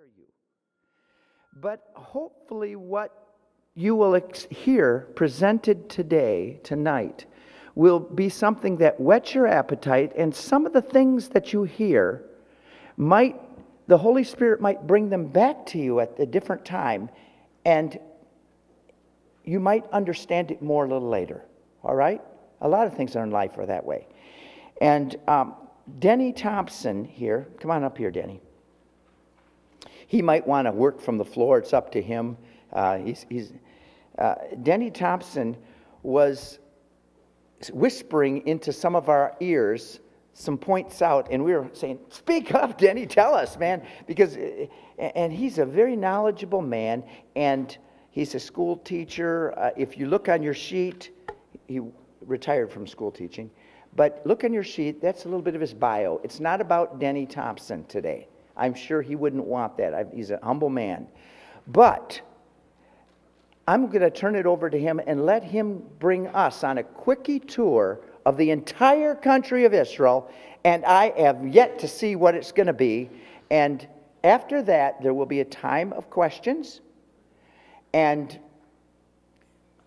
prepare you. But hopefully what you will hear presented tonight, will be something that whets your appetite, and some of the things that you hear the Holy Spirit might bring them back to you at a different time, and you might understand it more a little later, all right? A lot of things in life are that way. And Denny Thompson here, come on up here, Denny. He might want to work from the floor. It's up to him. Denny Thompson was whispering into some of our ears some points out, and we were saying, speak up, Denny, tell us, man. And he's a very knowledgeable man, and he's a school teacher. If you look on your sheet, he retired from school teaching. But look on your sheet, that's a little bit of his bio. It's not about Denny Thompson today. I'm sure he wouldn't want that. He's a humble man. But I'm going to turn it over to him and let him bring us on a quickie tour of the entire country of Israel. And I have yet to see what it's going to be. And after that, there will be a time of questions. And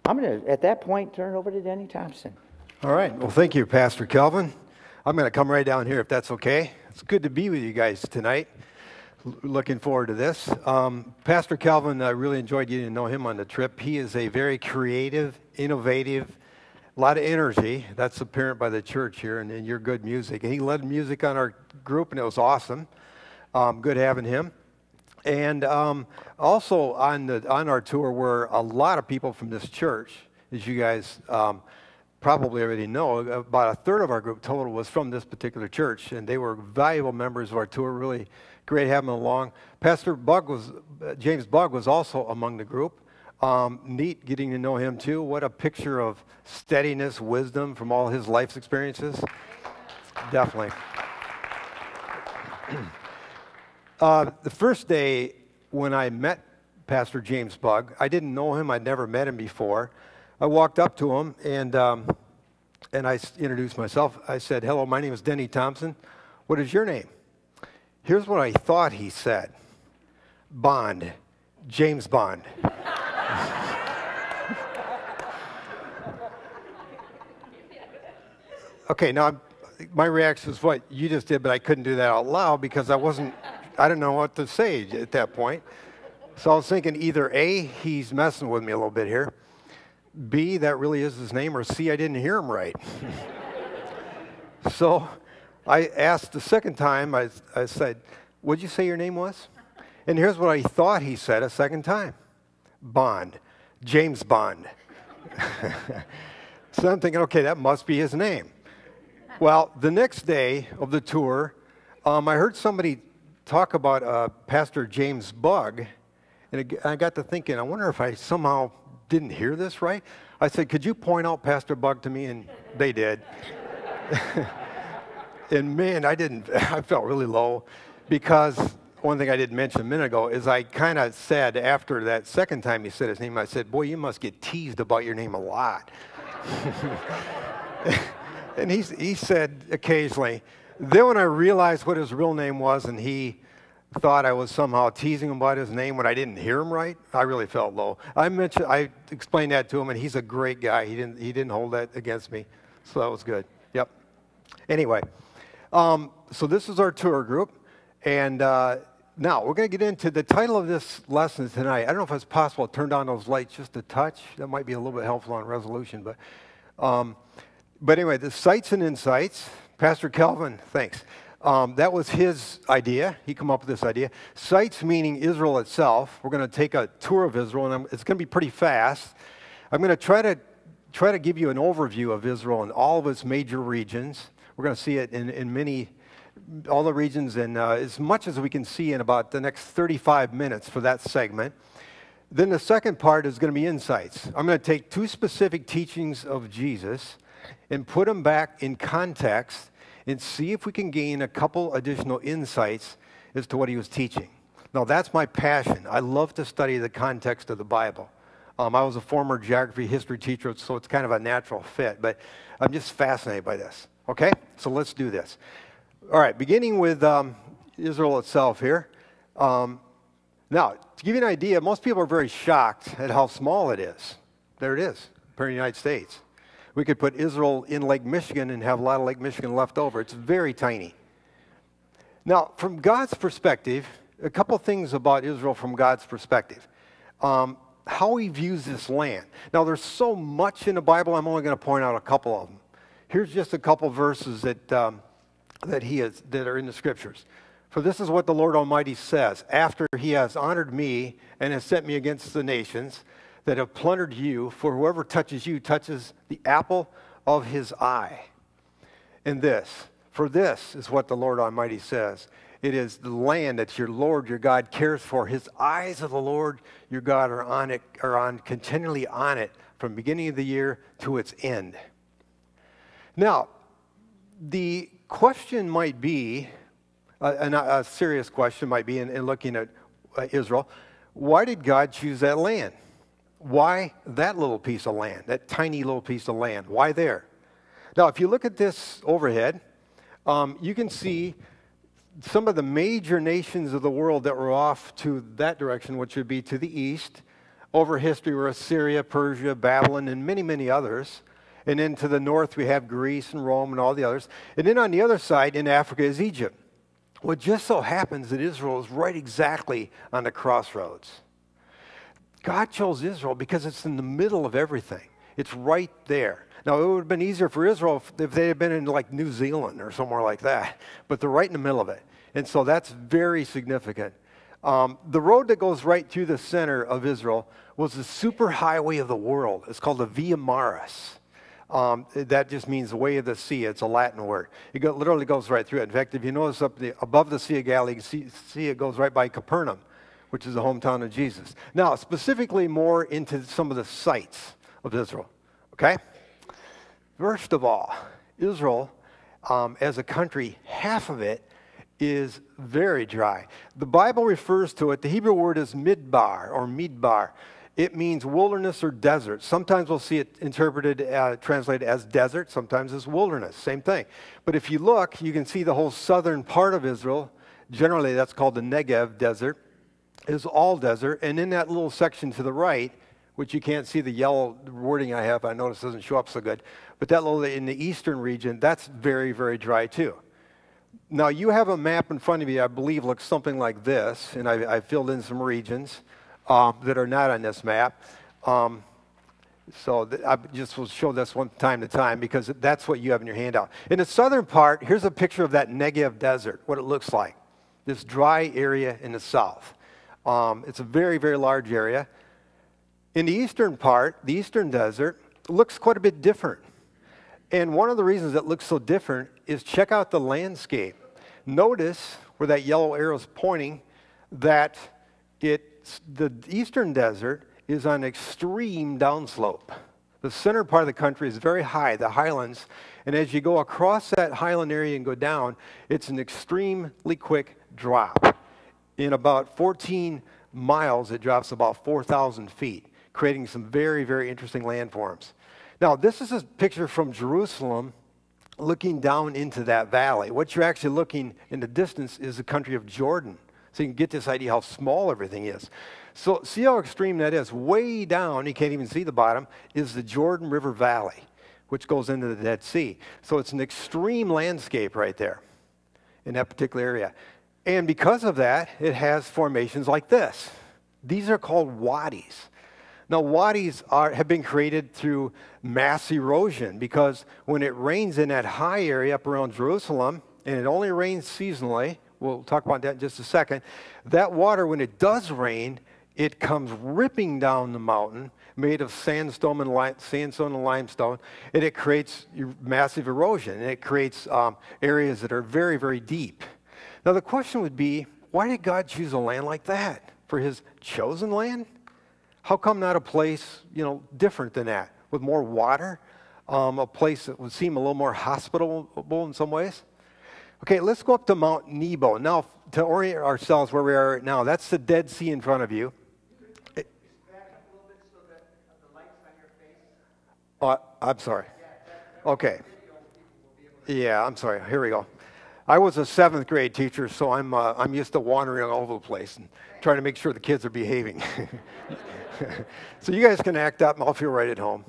I'm going to, at that point, turn it over to Denny Thompson. All right. Well, thank you, Pastor Kelvin. I'm going to come right down here if that's okay. It's good to be with you guys tonight. Looking forward to this. Pastor Kelvin, I really enjoyed getting to know him on the trip. He is a very creative, innovative, a lot of energy. That's apparent by the church here and your good music. And he led music on our group, and it was awesome. Good having him. And also on our tour were a lot of people from this church, as you guys probably already know. About a third of our group total was from this particular church, and they were valuable members of our tour. Really great having them along. James Bugg was also among the group. Neat getting to know him too. What a picture of steadiness, wisdom from all his life's experiences. Definitely. The first day when I met Pastor James Bugg, I didn't know him. I'd never met him before. I walked up to him and I introduced myself. I said, "Hello, my name is Denny Thompson. What is your name?" Here's what I thought he said. Bond. James Bond. Okay, now my reaction is what you just did, but I couldn't do that out loud because I didn't know what to say at that point. So I was thinking either A, he's messing with me a little bit here, B, that really is his name, or C, I didn't hear him right. So I asked the second time, I said, "What'd you say your name was?" And here's what I thought he said a second time. Bond. James Bond. So I'm thinking, okay, that must be his name. Well, the next day of the tour, I heard somebody talk about Pastor James Bugg, and I got to thinking, I wonder if I somehow didn't hear this right. I said, "Could you point out Pastor Bugg to me?" And they did. And man, I felt really low because one thing I didn't mention a minute ago is I kind of said after that second time he said his name, I said, "Boy, you must get teased about your name a lot." And he said occasionally. Then when I realized what his real name was and he thought I was somehow teasing him about his name when I didn't hear him right, I really felt low. I explained that to him, and he's a great guy. He didn't hold that against me, so that was good. Yep. Anyway, so this is our tour group, and now we're going to get into the title of this lesson tonight. I don't know if it's possible to turn down those lights just a touch. That might be a little bit helpful on resolution, but anyway, the Sights and Insights. Pastor Kelvin, thanks. That was his idea. He came up with this idea. Sights meaning Israel itself. We're going to take a tour of Israel, and it's going to be pretty fast. I'm going to try to give you an overview of Israel and all of its major regions. We're going to see it in all the regions, and as much as we can see in about the next 35 minutes for that segment. Then the second part is going to be insights. I'm going to take two specific teachings of Jesus and put them back in context and see if we can gain a couple additional insights as to what he was teaching. Now, that's my passion. I love to study the context of the Bible. I was a former geography history teacher, so it's kind of a natural fit, but I'm just fascinated by this. Okay? So let's do this. All right, beginning with Israel itself here. Now, to give you an idea, most people are very shocked at how small it is. There it is, compared to the United States. We could put Israel in Lake Michigan and have a lot of Lake Michigan left over. It's very tiny. Now, from God's perspective, a couple things about Israel from God's perspective. How he views this land. Now, there's so much in the Bible, I'm only going to point out a couple of them. Here's just a couple verses that are in the Scriptures. For this is what the Lord Almighty says, after he has honored me and has sent me against the nations that have plundered you, for whoever touches you touches the apple of his eye. And for this is what the Lord Almighty says. It is the land that your Lord, your God, cares for. His eyes of the Lord, your God, are continually on it from the beginning of the year to its end. Now, the question might be, a serious question might be in looking at Israel, why did God choose that land? Why that little piece of land, that tiny little piece of land? Why there? Now, if you look at this overhead, you can see some of the major nations of the world that were off to that direction, which would be to the east. Over history were Assyria, Persia, Babylon, and many, many others. And then to the north we have Greece and Rome and all the others. And then on the other side in Africa is Egypt. Well, it just so happens that Israel is right exactly on the crossroads. God chose Israel because it's in the middle of everything. It's right there. Now, it would have been easier for Israel if they had been in like New Zealand or somewhere like that. But they're right in the middle of it. And so that's very significant. The road that goes right through the center of Israel was the superhighway of the world. It's called the Via Maris. That just means the way of the sea. It's a Latin word. It literally goes right through it. In fact, if you notice above the Sea of Galilee, you can see it goes right by Capernaum, which is the hometown of Jesus. Now, specifically more into some of the sites of Israel. Okay? First of all, Israel, as a country, half of it is very dry. The Bible refers to it, the Hebrew word is midbar or midbar. It means wilderness or desert. Sometimes we'll see it interpreted, translated as desert, sometimes as wilderness, same thing. But if you look, you can see the whole southern part of Israel, generally that's called the Negev desert, is all desert. And in that little section to the right, which you can't see the yellow wording I have, I notice doesn't show up so good, but that little in the eastern region, that's very, very dry too. Now, you have a map in front of you, I believe, looks something like this, and I filled in some regions that are not on this map. I just will show this one time to time because that's what you have in your handout. In the southern part, here's a picture of that Negev desert, what it looks like. This dry area in the south. It's a very, very large area. In the eastern part, the eastern desert, looks quite a bit different. And one of the reasons it looks so different is check out the landscape. Notice where that yellow arrow is pointing that the eastern desert is on extreme downslope. The center part of the country is very high, the highlands, and as you go across that highland area and go down, it's an extremely quick drop. In about 14 miles, it drops about 4,000 feet, creating some very, very interesting landforms. Now, this is a picture from Jerusalem looking down into that valley. What you're actually looking in the distance is the country of Jordan. So you can get this idea how small everything is. So see how extreme that is. Way down, you can't even see the bottom, is the Jordan River Valley, which goes into the Dead Sea. So it's an extreme landscape right there in that particular area. And because of that, it has formations like this. These are called wadis. Now, wadis have been created through mass erosion because when it rains in that high area up around Jerusalem, and it only rains seasonally, we'll talk about that in just a second, that water, when it does rain, it comes ripping down the mountain, made of sandstone and limestone, and it creates massive erosion, and it creates areas that are very, very deep. Now, the question would be, why did God choose a land like that for his chosen land? How come not a place, different than that, with more water, a place that would seem a little more hospitable in some ways? Okay, let's go up to Mount Nebo. Now, to orient ourselves where we are right now, that's the Dead Sea in front of you. Back up a little bit so that the light's on your face. I'm sorry. Okay. Yeah, I'm sorry. Here we go. I was a 7th grade teacher, so I'm used to wandering all over the place and trying to make sure the kids are behaving. So you guys can act up and I'll feel right at home.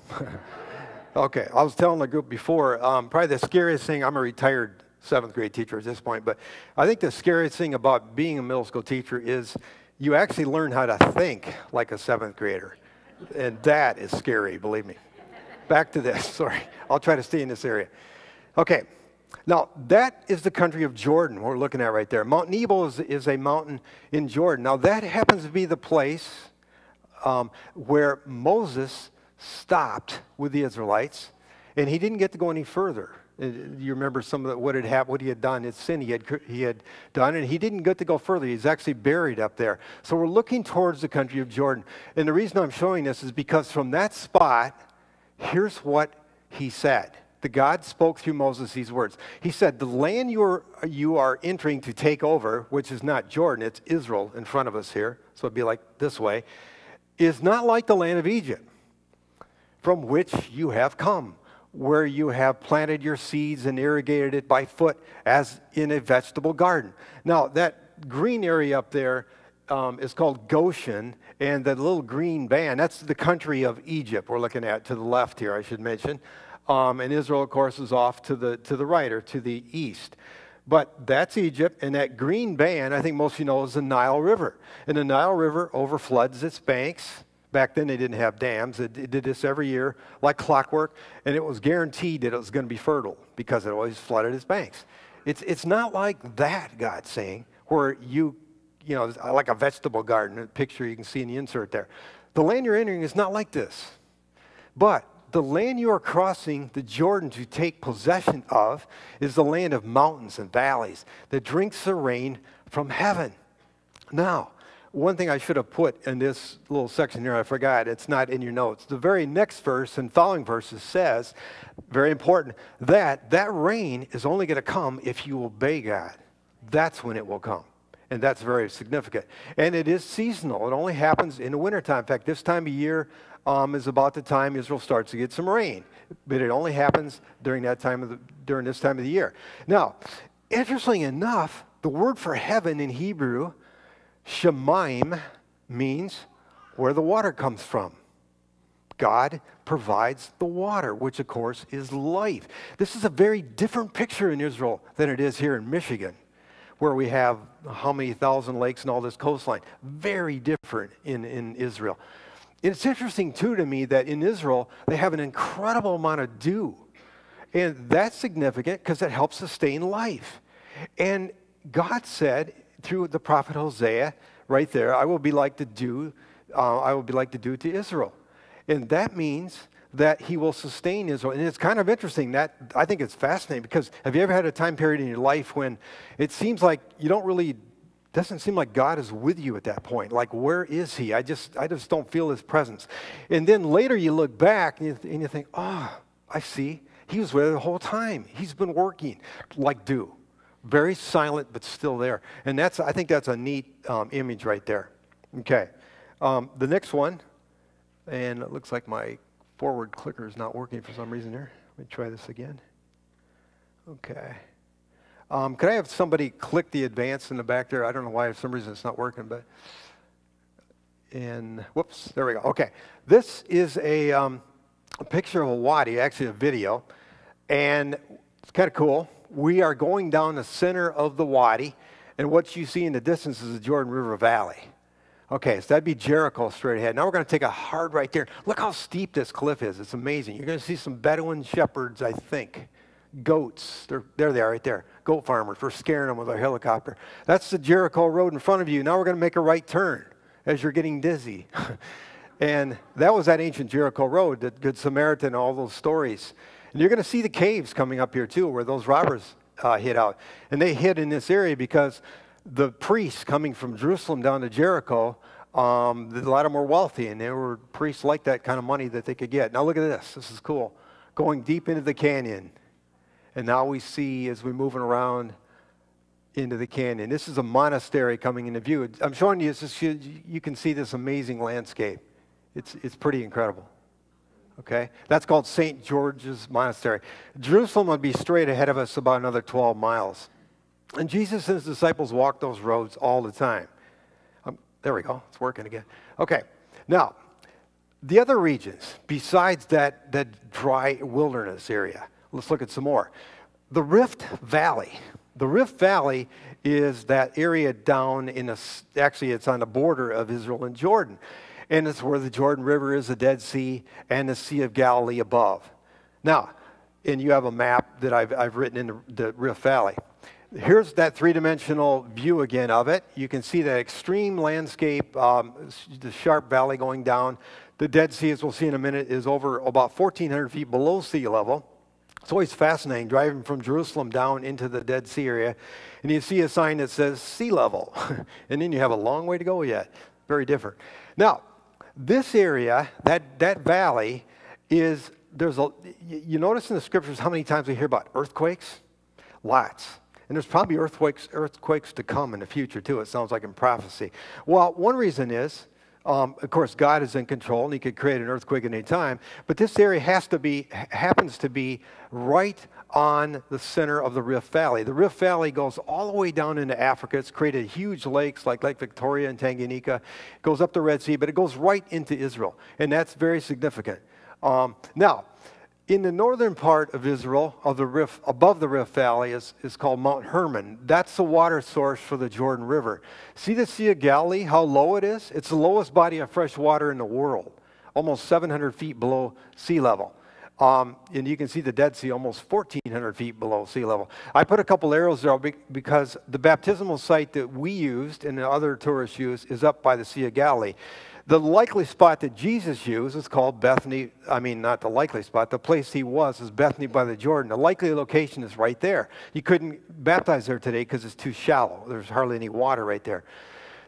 Okay, I was telling the group before, probably the scariest thing, I'm a retired 7th grade teacher at this point, but I think the scariest thing about being a middle school teacher is you actually learn how to think like a 7th grader. And that is scary, believe me. Back to this, sorry. I'll try to stay in this area. Okay, now that is the country of Jordan we're looking at right there. Mount Nebo is a mountain in Jordan. Now that happens to be the place where Moses stopped with the Israelites, and he didn't get to go any further. You remember some of what he had done, his sin he had done, and he didn't get to go further. He's actually buried up there. So we're looking towards the country of Jordan. And the reason I'm showing this is because from that spot, here's what he said. The God spoke through Moses these words. He said, the land you are entering to take over, which is not Jordan, it's Israel in front of us here, so it'd be like this way, is not like the land of Egypt, from which you have come, where you have planted your seeds and irrigated it by foot as in a vegetable garden. Now, that green area up there is called Goshen, and the little green band, that's the country of Egypt we're looking at to the left here, I should mention. And Israel, of course, is off to the right or to the east. But that's Egypt, and that green band, I think most of you know, is the Nile River. And the Nile River overfloods its banks. Back then they didn't have dams. It did this every year like clockwork, and it was guaranteed that it was going to be fertile because it always flooded its banks. It's not like that, God's saying, where you know, like a vegetable garden, a picture you can see in the insert there. The land you're entering is not like this. But the land you are crossing the Jordan to take possession of is the land of mountains and valleys that drinks the rain from heaven. Now, one thing I should have put in this little section here, I forgot, it's not in your notes. The very next verse and following verses says, very important, that rain is only going to come if you obey God. That's when it will come. And that's very significant. And it is seasonal. It only happens in the wintertime. In fact, this time of year is about the time Israel starts to get some rain. But it only happens during this time of the year. Now, interestingly enough, the word for heaven in Hebrew, Shemaim, means where the water comes from. God provides the water, which of course is life. This is a very different picture in Israel than it is here in Michigan, where we have how many thousand lakes and all this coastline. Very different in Israel. It's interesting, too, to me that in Israel, they have an incredible amount of dew. And that's significant because it helps sustain life. And God said through the prophet Hosea, right there, I will be like the dew to Israel. And that means that he will sustain Israel. And it's kind of interesting. That I think it's fascinating because have you ever had a time period in your life when it seems like you don't really, doesn't seem like God is with you at that point? Like, where is he? I just don't feel his presence. And then later you look back and you think, oh, I see. He was with the whole time. He's been working like dew. Very silent, but still there. And I think that's a neat image right there. Okay. The next one, and it looks like my forward clicker is not working for some reason here. Let me try this again. Okay. Could I have somebody click the advance in the back there? I don't know why, for some reason it's not working, but, and whoops, there we go. Okay. This is a picture of a wadi, actually a video, and it's kind of cool. We are going down the center of the wadi, and what you see in the distance is the Jordan River Valley. Okay, so that'd be Jericho straight ahead. Now we're going to take a hard right there. Look how steep this cliff is. It's amazing. You're going to see some Bedouin shepherds, I think. Goats. There they are right there. Goat farmers. We're scaring them with our helicopter. That's the Jericho road in front of you. Now we're going to make a right turn as you're getting dizzy. And that was that ancient Jericho road, that Good Samaritan, all those stories. And you're going to see the caves coming up here too, where those robbers hid out. And they hid in this area because the priests coming from Jerusalem down to Jericho, a lot of them were wealthy, and they were priests like that kind of money that they could get. Now look at this. This is cool. Going deep into the canyon. And now we see, as we're moving around into the canyon, this is a monastery coming into view. I'm showing you, you can see this amazing landscape. It's pretty incredible. Okay? That's called St. George's Monastery. Jerusalem would be straight ahead of us about another 12 miles. And Jesus and his disciples walked those roads all the time. There we go. It's working again. Okay. Now, the other regions, besides that dry wilderness area, let's look at some more. The Rift Valley. The Rift Valley is that area down actually it's on the border of Israel and Jordan. And it's where the Jordan River is, the Dead Sea, and the Sea of Galilee above. Now, and you have a map that I've written in the Rift Valley. Here's that three-dimensional view again of it. You can see that extreme landscape, the sharp valley going down. The Dead Sea, as we'll see in a minute, is over about 1,400 feet below sea level. It's always fascinating driving from Jerusalem down into the Dead Sea area. And you see a sign that says sea level. And then you have a long way to go yet. Very different. Now, this area, that valley, is, you notice in the scriptures how many times we hear about earthquakes? Lots. And there's probably earthquakes to come in the future, too, it sounds like in prophecy. Well, one reason is, of course, God is in control, and he could create an earthquake at any time. But this area happens to be right on the center of the Rift Valley. The Rift Valley goes all the way down into Africa. It's created huge lakes like Lake Victoria and Tanganyika. It goes up the Red Sea, but it goes right into Israel. And that's very significant. Now, in the northern part of Israel, above the Rift Valley, is called Mount Hermon. That's the water source for the Jordan River. See the Sea of Galilee, how low it is? It's the lowest body of fresh water in the world, almost 700 feet below sea level. And you can see the Dead Sea almost 1,400 feet below sea level. I put a couple arrows there because the baptismal site that we used and the other tourists use is up by the Sea of Galilee. The likely spot that Jesus used is called Bethany. I mean, not the likely spot. The place he was is Bethany by the Jordan. The likely location is right there. You couldn't baptize there today because it's too shallow. There's hardly any water right there.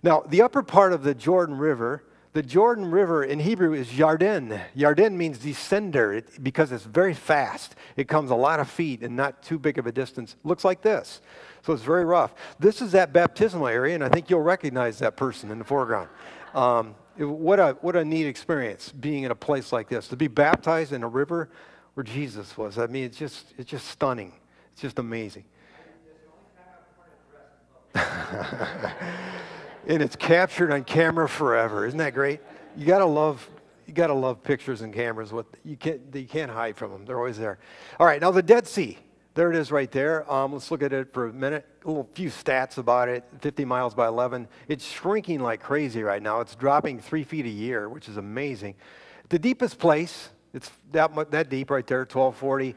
Now, the upper part of the Jordan River in Hebrew is Yarden. Yarden means descender because it's very fast. It comes a lot of feet and not too big of a distance. Looks like this. So it's very rough. This is that baptismal area, and I think you'll recognize that person in the foreground. What a neat experience being in a place like this. To be baptized in a river where Jesus was. I mean, it's just stunning. It's just amazing. And it's captured on camera forever. Isn't that great? You gotta love pictures and cameras. You can't hide from them. They're always there. All right, now the Dead Sea. There it is right there. Let's look at it for a minute. A few stats about it. 50 miles by 11. It's shrinking like crazy right now. It's dropping 3 feet a year, which is amazing. The deepest place, it's that deep right there, 1240.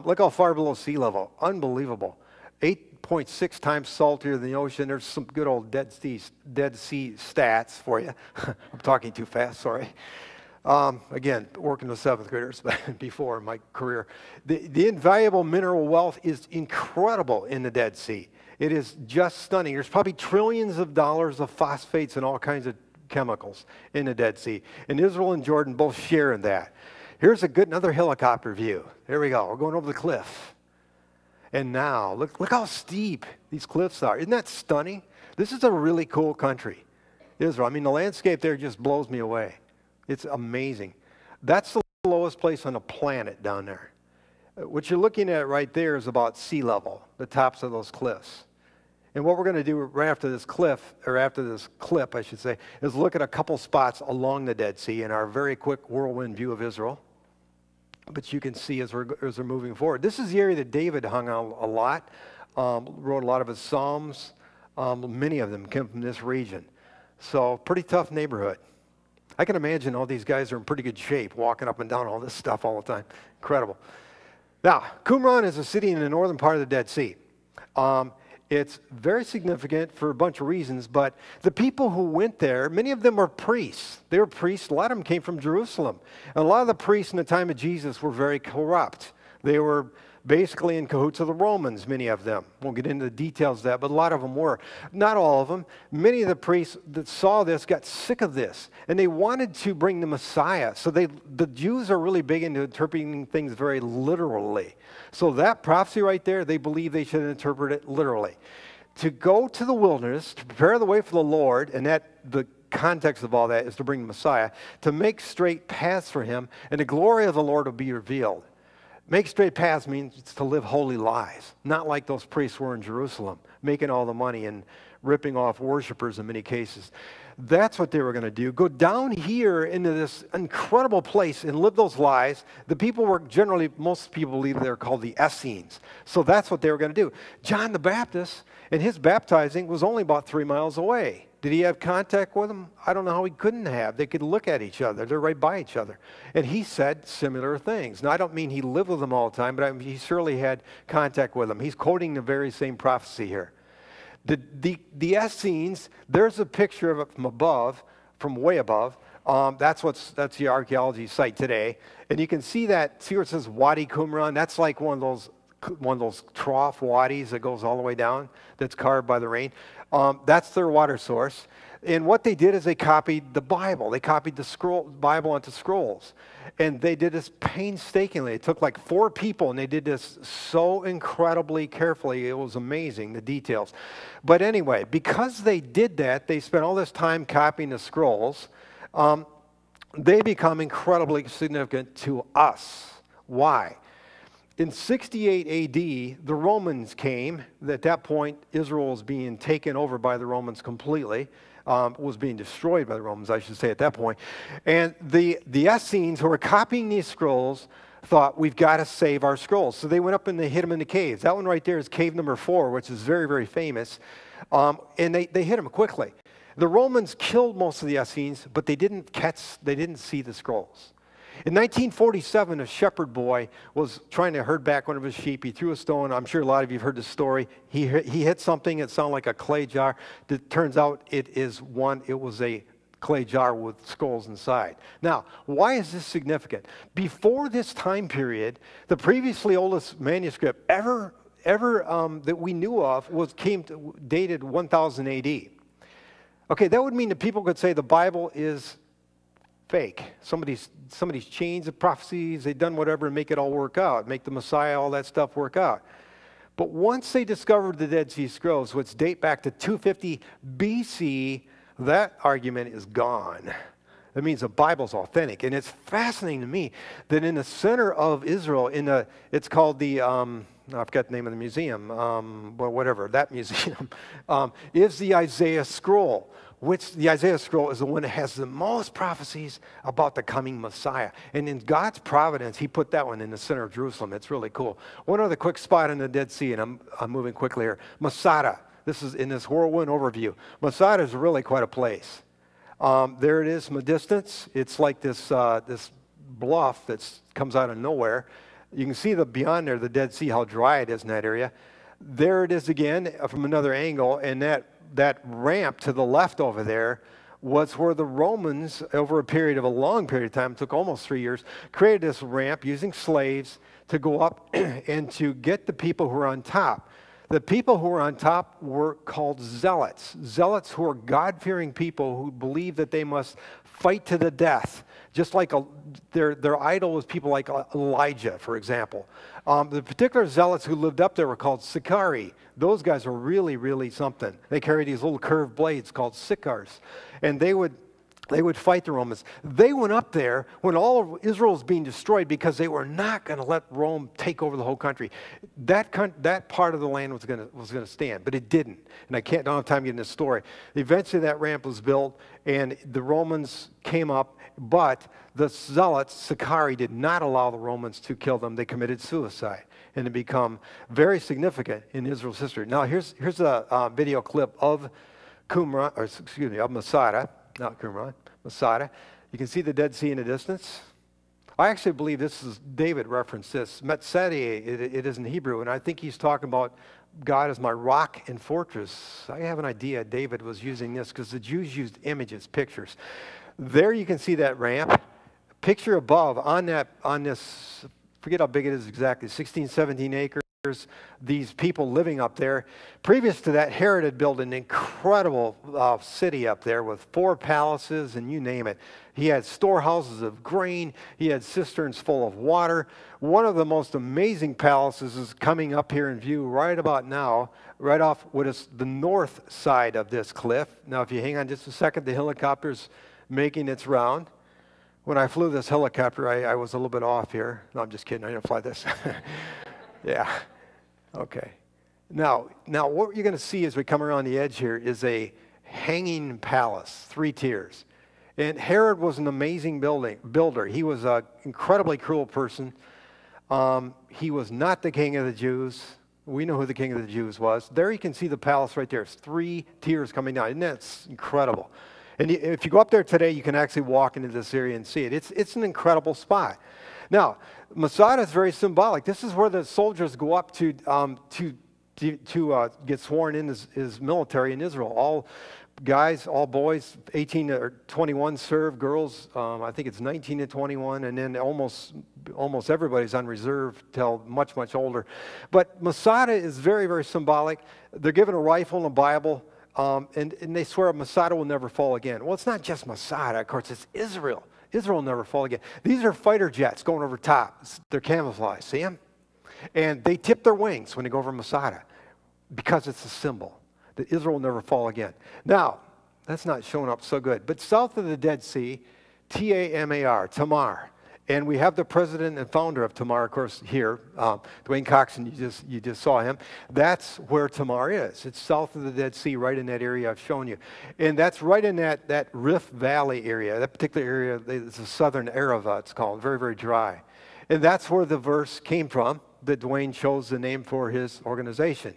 Look how far below sea level. Unbelievable. 8.6 times saltier than the ocean. There's some good old Dead Sea stats for you. I'm talking too fast, sorry. Again, working with 7th graders before in my career. The invaluable mineral wealth is incredible in the Dead Sea. It is just stunning. There's probably trillions of dollars of phosphates and all kinds of chemicals in the Dead Sea. And Israel and Jordan both share in that. Here's another helicopter view. There we go. We're going over the cliff. And now, look how steep these cliffs are. Isn't that stunning? This is a really cool country, Israel. I mean, the landscape there just blows me away. It's amazing. That's the lowest place on the planet down there. What you're looking at right there is about sea level, the tops of those cliffs. And what we're going to do right after this clip, I should say, is look at a couple spots along the Dead Sea in our very quick whirlwind view of Israel. But you can see as we're moving forward. This is the area that David hung out a lot, wrote a lot of his Psalms. Many of them came from this region. So pretty tough neighborhood. I can imagine all these guys are in pretty good shape, walking up and down all this stuff all the time. Incredible. Now, Qumran is a city in the northern part of the Dead Sea. It's very significant for a bunch of reasons, but the people who went there, many of them were priests. They were priests. A lot of them came from Jerusalem. And a lot of the priests in the time of Jesus were very corrupt. They were basically in cahoots with the Romans, many of them. Won't get into the details of that, but a lot of them were. Not all of them. Many of the priests that saw this got sick of this, and they wanted to bring the Messiah. So the Jews are really big into interpreting things very literally. So that prophecy right there, they believe they should interpret it literally. To go to the wilderness, to prepare the way for the Lord, and the context of all that is to bring the Messiah, to make straight paths for him, and the glory of the Lord will be revealed. Make straight paths means it's to live holy lives, not like those priests were in Jerusalem, making all the money and ripping off worshipers in many cases. That's what they were going to do. Go down here into this incredible place and live those lives. The people were generally, most people believe they're called the Essenes. So that's what they were going to do. John the Baptist and his baptizing was only about 3 miles away. Did he have contact with them? I don't know how he couldn't have. They could look at each other. They're right by each other. And he said similar things. Now, I don't mean he lived with them all the time, but he surely had contact with them. He's quoting the very same prophecy here. The Essenes, there's a picture of it from above, from way above. That's the archaeology site today. And you can see where it says Wadi Qumran. That's like one of those trough wadis that goes all the way down, that's carved by the rain. That's their water source. And what they did is they copied the Bible. They copied the Bible onto scrolls. And they did this painstakingly. It took like 4 people, and they did this so incredibly carefully. It was amazing, the details. But anyway, because they did that, they spent all this time copying the scrolls. They become incredibly significant to us. Why? In 68 AD, the Romans came. At that point, Israel was being taken over by the Romans completely. Was being destroyed by the Romans, I should say, at that point. And the Essenes, who were copying these scrolls, thought, we've got to save our scrolls. So they went up and they hid them in the caves. That one right there is cave number 4, which is very, very famous. And they hid them quickly. The Romans killed most of the Essenes, but they didn't see the scrolls. In 1947, a shepherd boy was trying to herd back one of his sheep. He threw a stone. I'm sure a lot of you have heard the story. He hit something. It sounded like a clay jar. It turns out it was a clay jar with scrolls inside. Now, why is this significant? Before this time period, the previously oldest manuscript ever that we knew of dated 1000 AD. Okay, that would mean that people could say the Bible is fake. Somebody's changed the prophecies, they've done whatever and make it all work out, make the Messiah, all that stuff work out. But once they discovered the Dead Sea Scrolls, which date back to 250 BC, that argument is gone. That means the Bible's authentic. And it's fascinating to me that in the center of Israel, it's called the, I forgot the name of the museum, well, whatever, that museum, is the Isaiah Scroll. Which the Isaiah scroll is the one that has the most prophecies about the coming Messiah. And in God's providence, he put that one in the center of Jerusalem. It's really cool. One other quick spot in the Dead Sea, and I'm moving quickly here. Masada. This is in this whirlwind overview. Masada is really quite a place. There it is from a distance. It's like this bluff that comes out of nowhere. You can see beyond there, the Dead Sea, how dry it is in that area. There it is again from another angle, and that ramp to the left over there was where the Romans, over a long period of time, it took almost 3 years, created this ramp using slaves to go up and to get the people who were on top. The people who were on top were called zealots. Zealots who are God-fearing people who believe that they must fight to the death. Just like their idol was people like Elijah, for example. The particular zealots who lived up there were called Sicarii. Those guys were really, really something. They carried these little curved blades called sicars. And they would fight the Romans. They went up there when all of Israel was being destroyed because they were not going to let Rome take over the whole country. That part of the land was going to stand, but it didn't. And I don't have time to get into the story. Eventually that ramp was built, and the Romans came up, but the zealots, Sicarii, did not allow the Romans to kill them. They committed suicide, and it became very significant in Israel's history. Now here's a video clip of Qumran, or excuse me, of Masada. Not Qumran, Masada. You can see the Dead Sea in the distance. I actually believe David referenced this. Masada, it is in Hebrew, and I think he's talking about God as my rock and fortress. I have an idea David was using this because the Jews used images, pictures. There you can see that ramp. Picture above on this, forget how big it is exactly, 16, 17 acres. These people living up there. Previous to that, Herod had built an incredible city up there with 4 palaces and you name it. He had storehouses of grain. He had cisterns full of water. One of the most amazing palaces is coming up here in view right about now, right off what is the north side of this cliff. Now, if you hang on just a second, the helicopter's making its round. when I flew this helicopter, I was a little bit off here. No, I'm just kidding. I didn't fly this. Yeah. Okay. Now what you're going to see as we come around the edge here is a hanging palace, 3 tiers. And Herod was an amazing builder. He was an incredibly cruel person. He was not the king of the Jews. We know who the king of the Jews was. There you can see the palace right there. It's 3 tiers coming down. Isn't that incredible? And if you go up there today, you can actually walk into this area and see it. It's an incredible spot. Now, Masada is very symbolic. This is where the soldiers go up to get sworn in as military in Israel. All guys, all boys, 18 or 21 serve. Girls, I think it's 19 to 21, and then almost everybody's on reserve till much, much older. But Masada is very, very symbolic. They're given a rifle and a Bible, and they swear Masada will never fall again. Well, it's not just Masada, of course, it's Israel. Israel will never fall again. These are fighter jets going over top. They're camouflaged, see them? And they tip their wings when they go over Masada because it's a symbol that Israel will never fall again. Now, that's not showing up so good. But south of the Dead Sea, Tamar, Tamar. And we have the president and founder of Tamar, of course, here. Dwayne Coxon, you just saw him. That's where Tamar is. It's south of the Dead Sea, right in that area I've shown you. And that's right in that Rift Valley area. That particular area, it's the southern Arava, it's called. Very, very dry. And that's where the verse came from that Dwayne chose the name for his organization.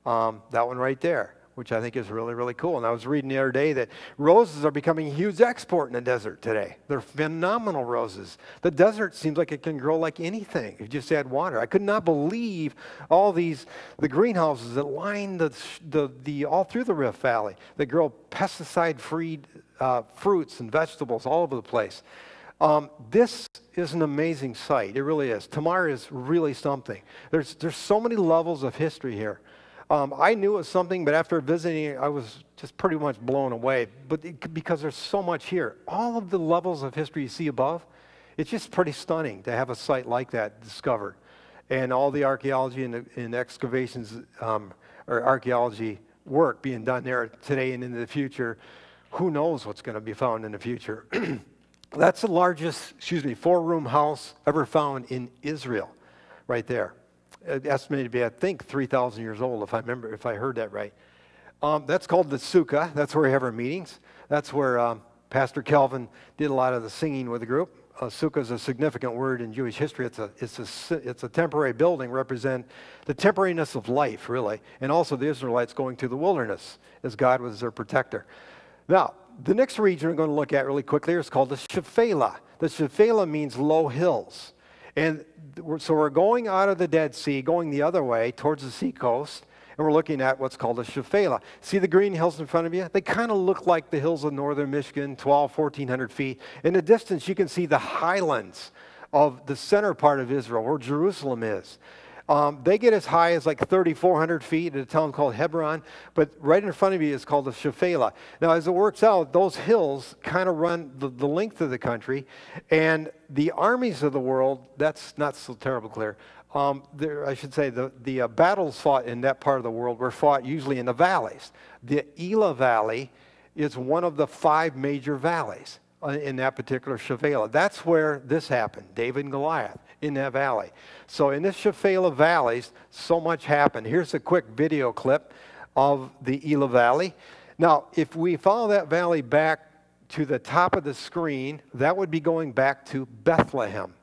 That one right there, which I think is really, really cool. And I was reading the other day that roses are becoming a huge export in the desert today. They're phenomenal roses. The desert seems like it can grow like anything if you just add water. I could not believe all the greenhouses that line all through the Rift Valley that grow pesticide-free fruits and vegetables all over the place. This is an amazing site. It really is. Tamar is really something. There's so many levels of history here. I knew it was something, but after visiting, I was just pretty much blown away. Because there's so much here. All of the levels of history you see above, it's just pretty stunning to have a site like that discovered. And all the archaeology and excavations or archaeology work being done there today and in the future. Who knows what's going to be found in the future. That's the largest, 4-room house ever found in Israel, right there. Estimated to be, I think, 3,000 years old, if I heard that right. That's called the Sukkah. That's where we have our meetings. That's where Pastor Calvin did a lot of the singing with the group. Sukkah is a significant word in Jewish history. It's a temporary building, represent the temporariness of life, really, and also the Israelites going to the wilderness as God was their protector. Now, the next region we're going to look at really quickly is called the Shephelah. The Shephelah means low hills. And so we're going out of the Dead Sea, going the other way towards the seacoast, and we're looking at what's called a Shephelah. See the green hills in front of you? They kind of look like the hills of northern Michigan, 1,400 feet. In the distance, you can see the highlands of the center part of Israel, where Jerusalem is. They get as high as like 3,400 feet at a town called Hebron, but right in front of you is called the Shephelah. Now, as it works out, those hills kind of run the length of the country, and the armies of the world, that's not so terribly clear. I should say the battles fought in that part of the world were fought usually in the valleys. The Elah Valley is one of the 5 major valleys in that particular Shephelah. That's where this happened, David and Goliath, in that valley. So in this Shephelah valleys, so much happened. Here's a quick video clip of the Elah Valley. Now, if we follow that valley back to the top of the screen, that would be going back to Bethlehem.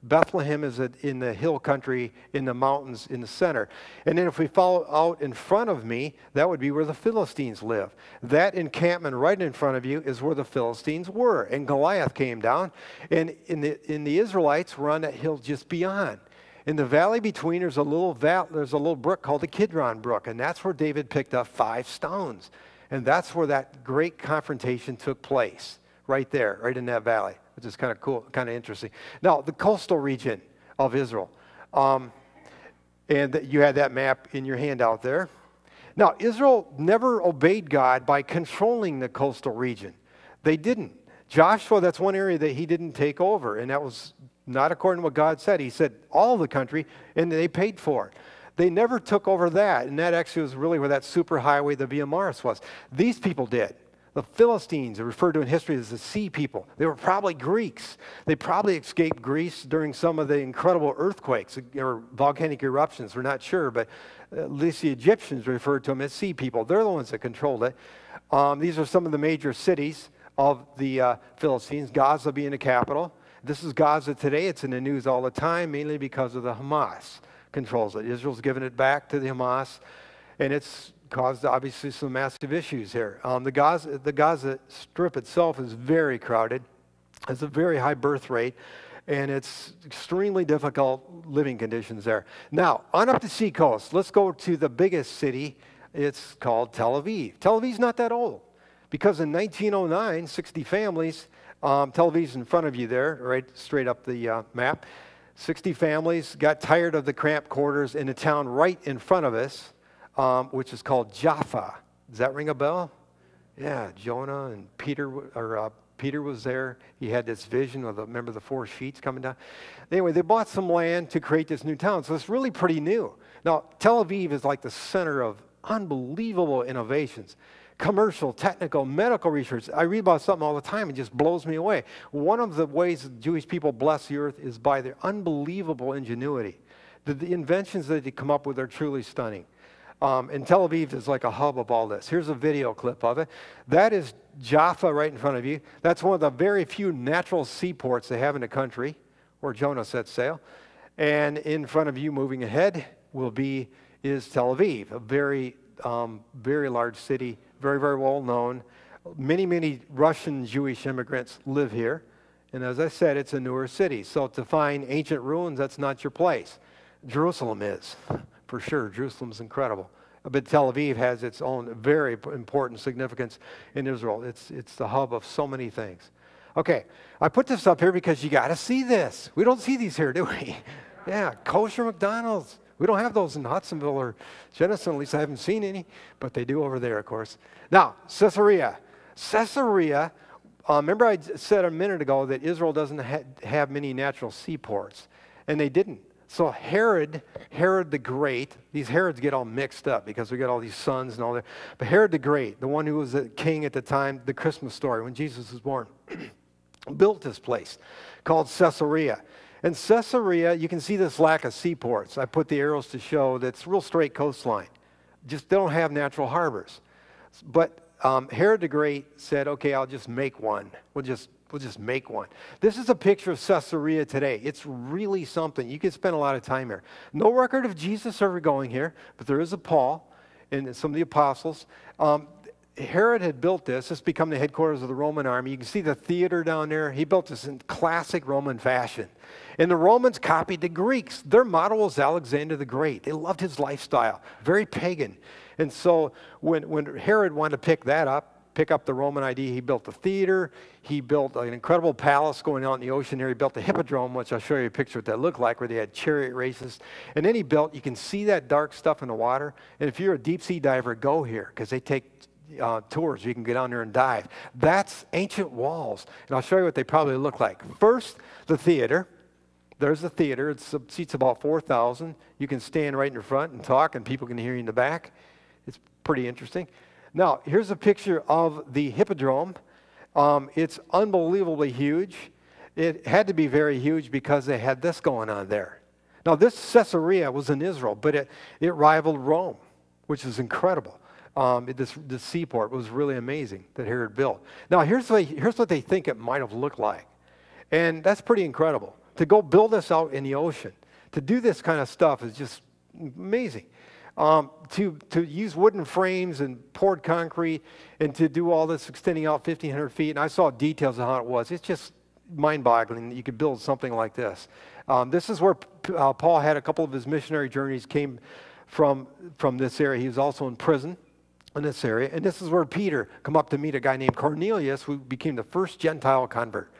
Bethlehem is in the hill country, in the mountains, in the center. And then if we follow out in front of me, that would be where the Philistines live. That encampment right in front of you is where the Philistines were. And Goliath came down, and the Israelites were on that hill just beyond. In the valley between, there's a little brook called the Kidron Brook, and that's where David picked up 5 stones. And that's where that great confrontation took place, right there, right in that valley, which is kind of cool, kind of interesting. Now, the coastal region of Israel, and you had that map in your handout there. Now, Israel never obeyed God by controlling the coastal region. They didn't. Joshua, that's one area that he didn't take over, and that was not according to what God said. He said all the country, and they paid for it. They never took over that, and that actually was really where that superhighway, the Via Maris, was. These people did. The Philistines are referred to in history as the sea people. They were probably Greeks. They probably escaped Greece during some of the incredible earthquakes or volcanic eruptions. We're not sure, but at least the Egyptians referred to them as sea people. They're the ones that controlled it. These are some of the major cities of the Philistines, Gaza being the capital. This is Gaza today. It's in the news all the time, mainly because of the Hamas controls it. Israel's given it back to the Hamas, and it's caused obviously some massive issues here. The Gaza Strip itself is very crowded. It's a very high birth rate, and it's extremely difficult living conditions there. Now, on up the seacoast, let's go to the biggest city. It's called Tel Aviv. Tel Aviv's not that old, because in 1909, 60 families, Tel Aviv's in front of you there, right straight up the map. 60 families got tired of the cramped quarters in a town right in front of us, which is called Jaffa. Does that ring a bell? Yeah, Jonah and Peter was there. He had this vision of remember the 4 sheets coming down. Anyway, they bought some land to create this new town, so it's really pretty new. Now, Tel Aviv is like the center of unbelievable innovations. Commercial, technical, medical research. I read about something all the time. It just blows me away. One of the ways Jewish people bless the earth is by their unbelievable ingenuity. The inventions that they come up with are truly stunning. And Tel Aviv is like a hub of all this. Here's a video clip of it. That is Jaffa right in front of you. That's one of the very few natural seaports they have in the country where Jonah set sail. And in front of you, moving ahead, is Tel Aviv, a very large city, very, very well known. Many Russian Jewish immigrants live here. And as I said, it's a newer city. So to find ancient ruins, that's not your place. Jerusalem is, for sure. Jerusalem's incredible. But Tel Aviv has its own very important significance in Israel. It's the hub of so many things. Okay, I put this up here because you got to see this. We don't see these here, do we? Yeah, kosher McDonald's. We don't have those in Hudsonville or Jenison, at least I haven't seen any, but they do over there, of course. Now, Caesarea. Caesarea, remember I said a minute ago that Israel doesn't have many natural seaports, and they didn't. So Herod the Great, these Herods get all mixed up because we got all these sons and all that, but Herod the Great, the one who was the king at the time, the Christmas story, when Jesus was born, built this place called Caesarea. And Caesarea, you can see this lack of seaports. I put the arrows to show that it's real straight coastline. Just they don't have natural harbors. But Herod the Great said, okay, I'll just make one. We'll just make one. This is a picture of Caesarea today. It's really something. You can spend a lot of time here. No record of Jesus ever going here, but there is a Paul and some of the apostles. Herod had built this. This become the headquarters of the Roman army. You can see the theater down there. He built this in classic Roman fashion. And the Romans copied the Greeks. Their model was Alexander the Great. They loved his lifestyle, very pagan. And so when Herod wanted to pick up the Roman idea, he built the theater. He built an incredible palace going out in the ocean there. He built the hippodrome, which I'll show you a picture of what that looked like, where they had chariot races. And then he built, you can see that dark stuff in the water. And if you're a deep sea diver, go here, because they take tours. You can get on there and dive. That's ancient walls. And I'll show you what they probably look like. First, the theater. There's the theater. It seats about 4,000. You can stand right in the front and talk, and people can hear you in the back. It's pretty interesting. Now, here's a picture of the hippodrome. It's unbelievably huge. It had to be very huge because they had this going on there. Now, this Caesarea was in Israel, but it rivaled Rome, which is incredible. This seaport was really amazing that Herod built. Now, here's what they think it might have looked like. And that's pretty incredible. To go build this out in the ocean, to do this kind of stuff is just amazing. To use wooden frames and poured concrete and to do all this extending out 1,500 feet, and I saw details of how it was. It's just mind-boggling that you could build something like this. This is where Paul had a couple of his missionary journeys came from this area. He was also in prison in this area. And this is where Peter come up to meet a guy named Cornelius, who became the first Gentile convert.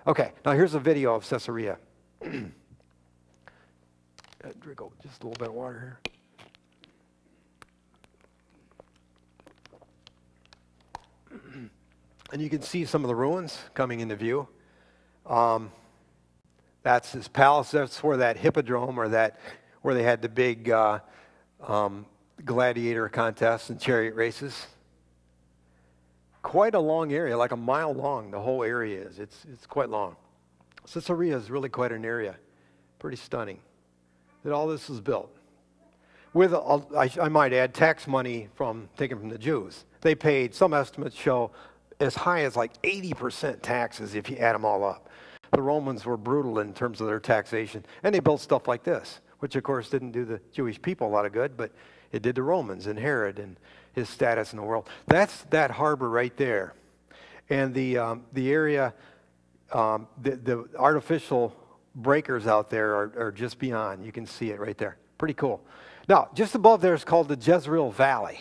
Okay, now here's a video of Caesarea. Drink just a little bit of water here. And you can see some of the ruins coming into view. That's his palace. That's where that hippodrome, or where they had the big gladiator contests and chariot races. quite a long area, like a mile long, the whole area is. It's quite long. Caesarea is really quite an area. Pretty stunning that all this was built. With, I might add, tax money taken from the Jews. They paid, some estimates show, as high as like 80% taxes if you add them all up. The Romans were brutal in terms of their taxation. And they built stuff like this, which of course didn't do the Jewish people a lot of good, but it did the Romans and Herod and his status in the world. That's that harbor right there. And the area, the artificial breakers out there are just beyond. You can see it right there. Pretty cool. Now, just above there is called the Jezreel Valley.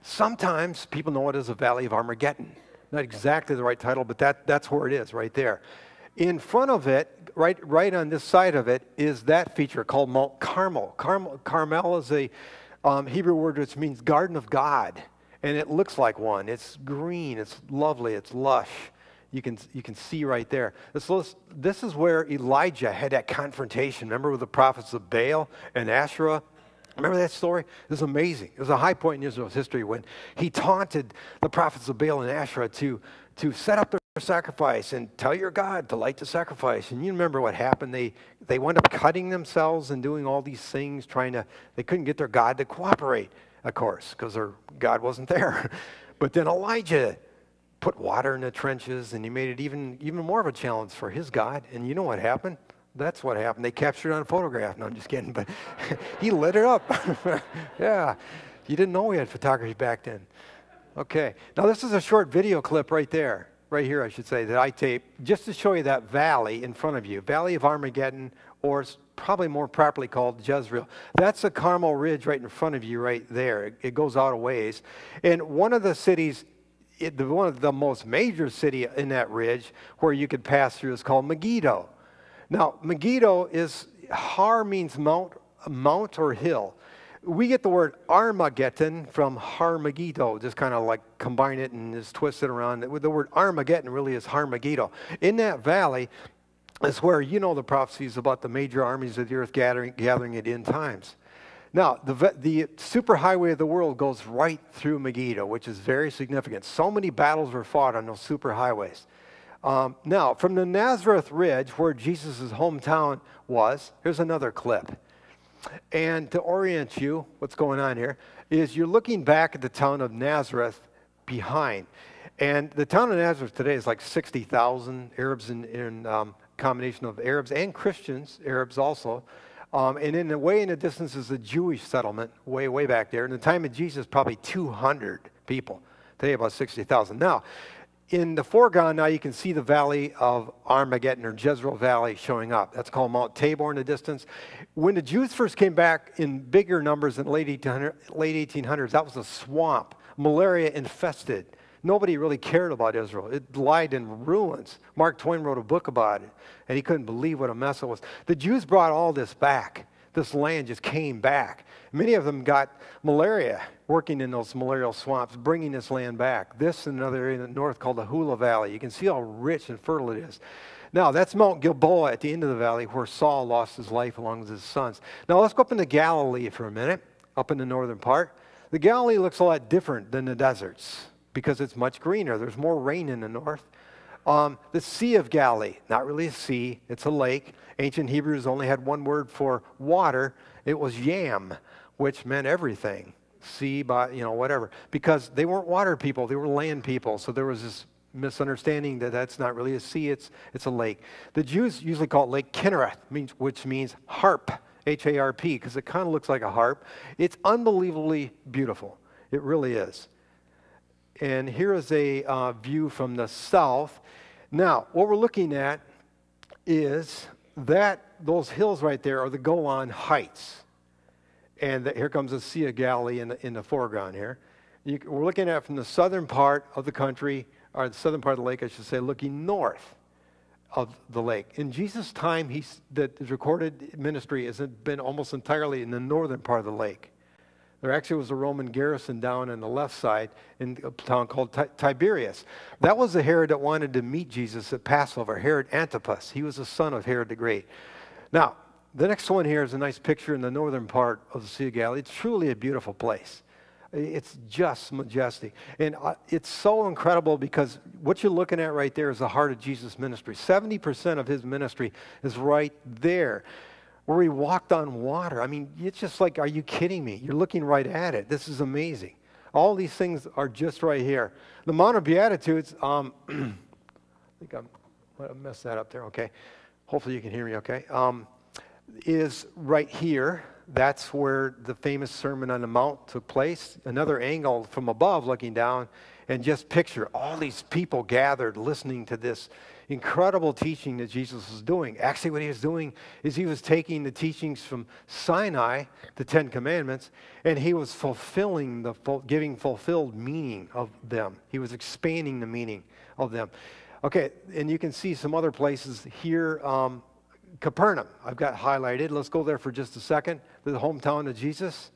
Sometimes people know it as the Valley of Armageddon. Not exactly the right title, but that's where it is, right there. In front of it, right on this side of it, is that feature called Mount Carmel. Carmel is a Hebrew word which means garden of God, and it looks like one. It's green, it's lovely, it's lush. You can see right there. This is where Elijah had that confrontation. Remember with the prophets of Baal and Asherah? Remember that story? It was amazing. It was a high point in Israel's history when he taunted the prophets of Baal and Asherah to set up their sacrifice and tell your God to light the sacrifice. And you remember what happened. They wound up cutting themselves and doing all these things, they couldn't get their God to cooperate, of course, because their God wasn't there. But then Elijah put water in the trenches, and he made it even more of a challenge for his God. And you know what happened? That's what happened. They captured it on a photograph. No, I'm just kidding. But he lit it up. Yeah. You didn't know we had photography back then. Okay. Now, this is a short video clip right there. Right here, I should say, that I taped just to show you that valley in front of you. Valley of Armageddon, or it's probably more properly called Jezreel. That's the Carmel Ridge right in front of you right there. It goes out a ways. And one of the cities, one of the most major city in that ridge where you could pass through is called Megiddo. Now, Megiddo Har means mount or hill. We get the word Armageddon from Har Megiddo, just kind of like combine it and just twist it around. The word Armageddon really is Har Megiddo. In that valley is where you know the prophecies about the major armies of the earth gathering at end times. Now, the superhighway of the world goes right through Megiddo, which is very significant. So many battles were fought on those superhighways. Now, from the Nazareth Ridge, where Jesus' hometown was, here's another clip. And to orient you, what's going on here, is you're looking back at the town of Nazareth behind. And the town of Nazareth today is like 60,000 Arabs in combination of Arabs and Christians, Arabs also. And in the distance is a Jewish settlement way back there. In the time of Jesus, probably 200 people. Today, about 60,000. Now, in the foreground now you can see the Valley of Armageddon, or Jezreel Valley, showing up. That's called Mount Tabor in the distance. When the Jews first came back in bigger numbers in the late 1800s, that was a swamp, malaria infested. Nobody really cared about Israel. It lied in ruins. Mark Twain wrote a book about it, and he couldn't believe what a mess it was. The Jews brought all this back. This land just came back. Many of them got malaria working in those malarial swamps, bringing this land back. This and another area in the north called the Hula Valley. You can see how rich and fertile it is. Now, that's Mount Gilboa at the end of the valley where Saul lost his life along with his sons. Now, let's go up into Galilee for a minute, up in the northern part. The Galilee looks a lot different than the deserts because it's much greener. There's more rain in the north. The Sea of Galilee, not really a sea, it's a lake. Ancient Hebrews only had one word for water. It was yam, which meant everything. Sea, whatever. Because they weren't water people, they were land people. So there was this misunderstanding that that's not really a sea, it's a lake. The Jews usually call it Lake Kinnereth, which means harp, H-A-R-P, because it kind of looks like a harp. It's unbelievably beautiful. It really is. And here is a view from the south. Now, what we're looking at is that those hills right there are the Golan Heights. And here comes the Sea of Galilee in the foreground here. We're looking at it from the southern part of the country, or the southern part of the lake, I should say, looking north of the lake. In Jesus' time, the recorded ministry has been almost entirely in the northern part of the lake. There actually was a Roman garrison down on the left side in a town called Tiberias. That was the Herod that wanted to meet Jesus at Passover, Herod Antipas. He was the son of Herod the Great. Now, the next one here is a nice picture in the northern part of the Sea of Galilee. It's truly a beautiful place. It's just majestic. And it's so incredible because what you're looking at right there is the heart of Jesus' ministry. 70% of his ministry is right there, where he walked on water. I mean, it's just like, are you kidding me? You're looking right at it. This is amazing. All these things are just right here. The Mount of Beatitudes, I think I messed that up there, okay. Hopefully you can hear me okay. Is right here. That's where the famous Sermon on the Mount took place. Another angle from above looking down, and just picture all these people gathered listening to this incredible teaching that Jesus was doing. Actually, what he was doing is he was taking the teachings from Sinai, the Ten Commandments, and he was fulfilling giving fulfilled meaning of them. He was expanding the meaning of them. Okay, and you can see some other places here. Capernaum, I've got highlighted. Let's go there for just a second. The hometown of Jesus.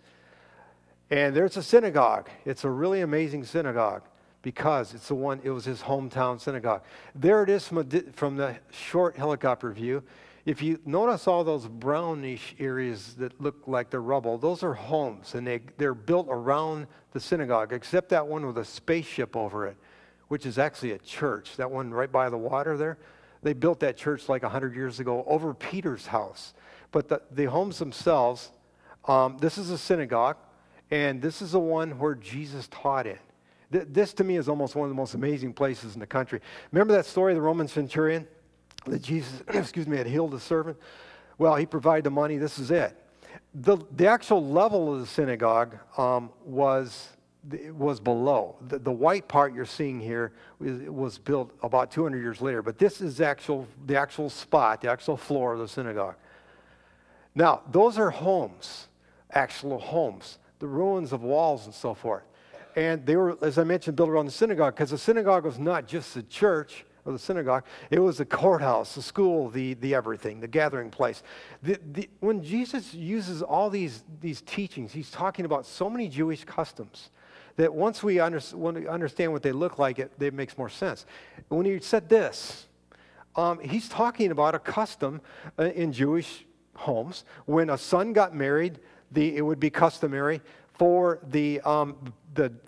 And there's a synagogue. It's a really amazing synagogue because it's the one, it was his hometown synagogue. There it is from the short helicopter view. If you notice all those brownish areas that look like they're rubble, those are homes, and they're built around the synagogue, except that one with a spaceship over it, which is actually a church. That one right by the water there. They built that church like 100 years ago over Peter's house. But the homes themselves, this is a synagogue, and this is the one where Jesus taught in. This to me is almost one of the most amazing places in the country. Remember that story of the Roman centurion that Jesus, had healed a servant? Well, he provided the money. This is it. The actual level of the synagogue was below. The white part you're seeing here was built about 200 years later, but this is the actual spot, the actual floor of the synagogue. Now, those are homes, actual homes, the ruins of walls and so forth. And they were, as I mentioned, built around the synagogue, because the synagogue was not just the church or the synagogue, it was the courthouse, the school, the everything, the gathering place. When Jesus uses all these teachings, he's talking about so many Jewish customs that once we understand what they look like, it makes more sense. When he said this, he's talking about a custom in Jewish homes. When a son got married, it would be customary for the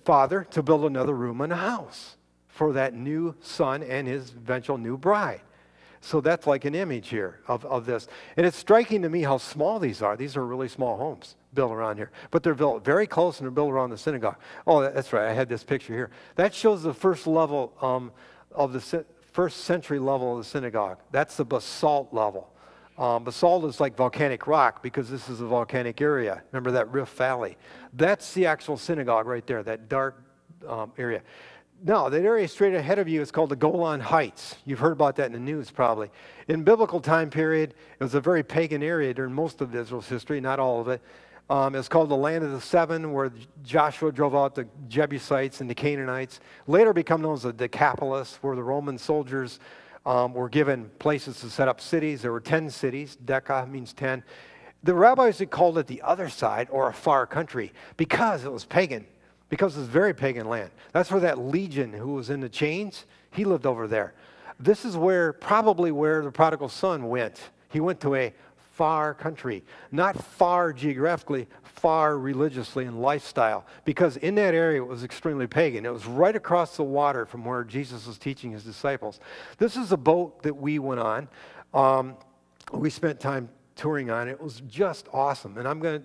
father to build another room in a house for that new son and his eventual new bride. So that's like an image here of this. And it's striking to me how small these are. These are really small homes built around here. But they're built very close, and they're built around the synagogue. Oh, that's right. I had this picture here. That shows the first level of the first century level of the synagogue. That's the basalt level. Basalt is like volcanic rock because this is a volcanic area. Remember that Rift Valley? That's the actual synagogue right there, that dark area. Now, that area straight ahead of you is called the Golan Heights. You've heard about that in the news probably. In biblical time period, it was a very pagan area during most of Israel's history, not all of it. It's called the Land of the Seven, where Joshua drove out the Jebusites and the Canaanites. Later become known as the Decapolis, where the Roman soldiers were given places to set up cities. There were 10 cities. Deca means 10. The rabbis had called it the other side, or a far country, because it was pagan. Because it's very pagan land. That's where that legion who was in the chains, he lived over there. This is probably where the prodigal son went. He went to a far country. Not far geographically, far religiously and lifestyle. Because in that area it was extremely pagan. It was right across the water from where Jesus was teaching his disciples. This is a boat that we went on. We spent time touring on. It was just awesome. And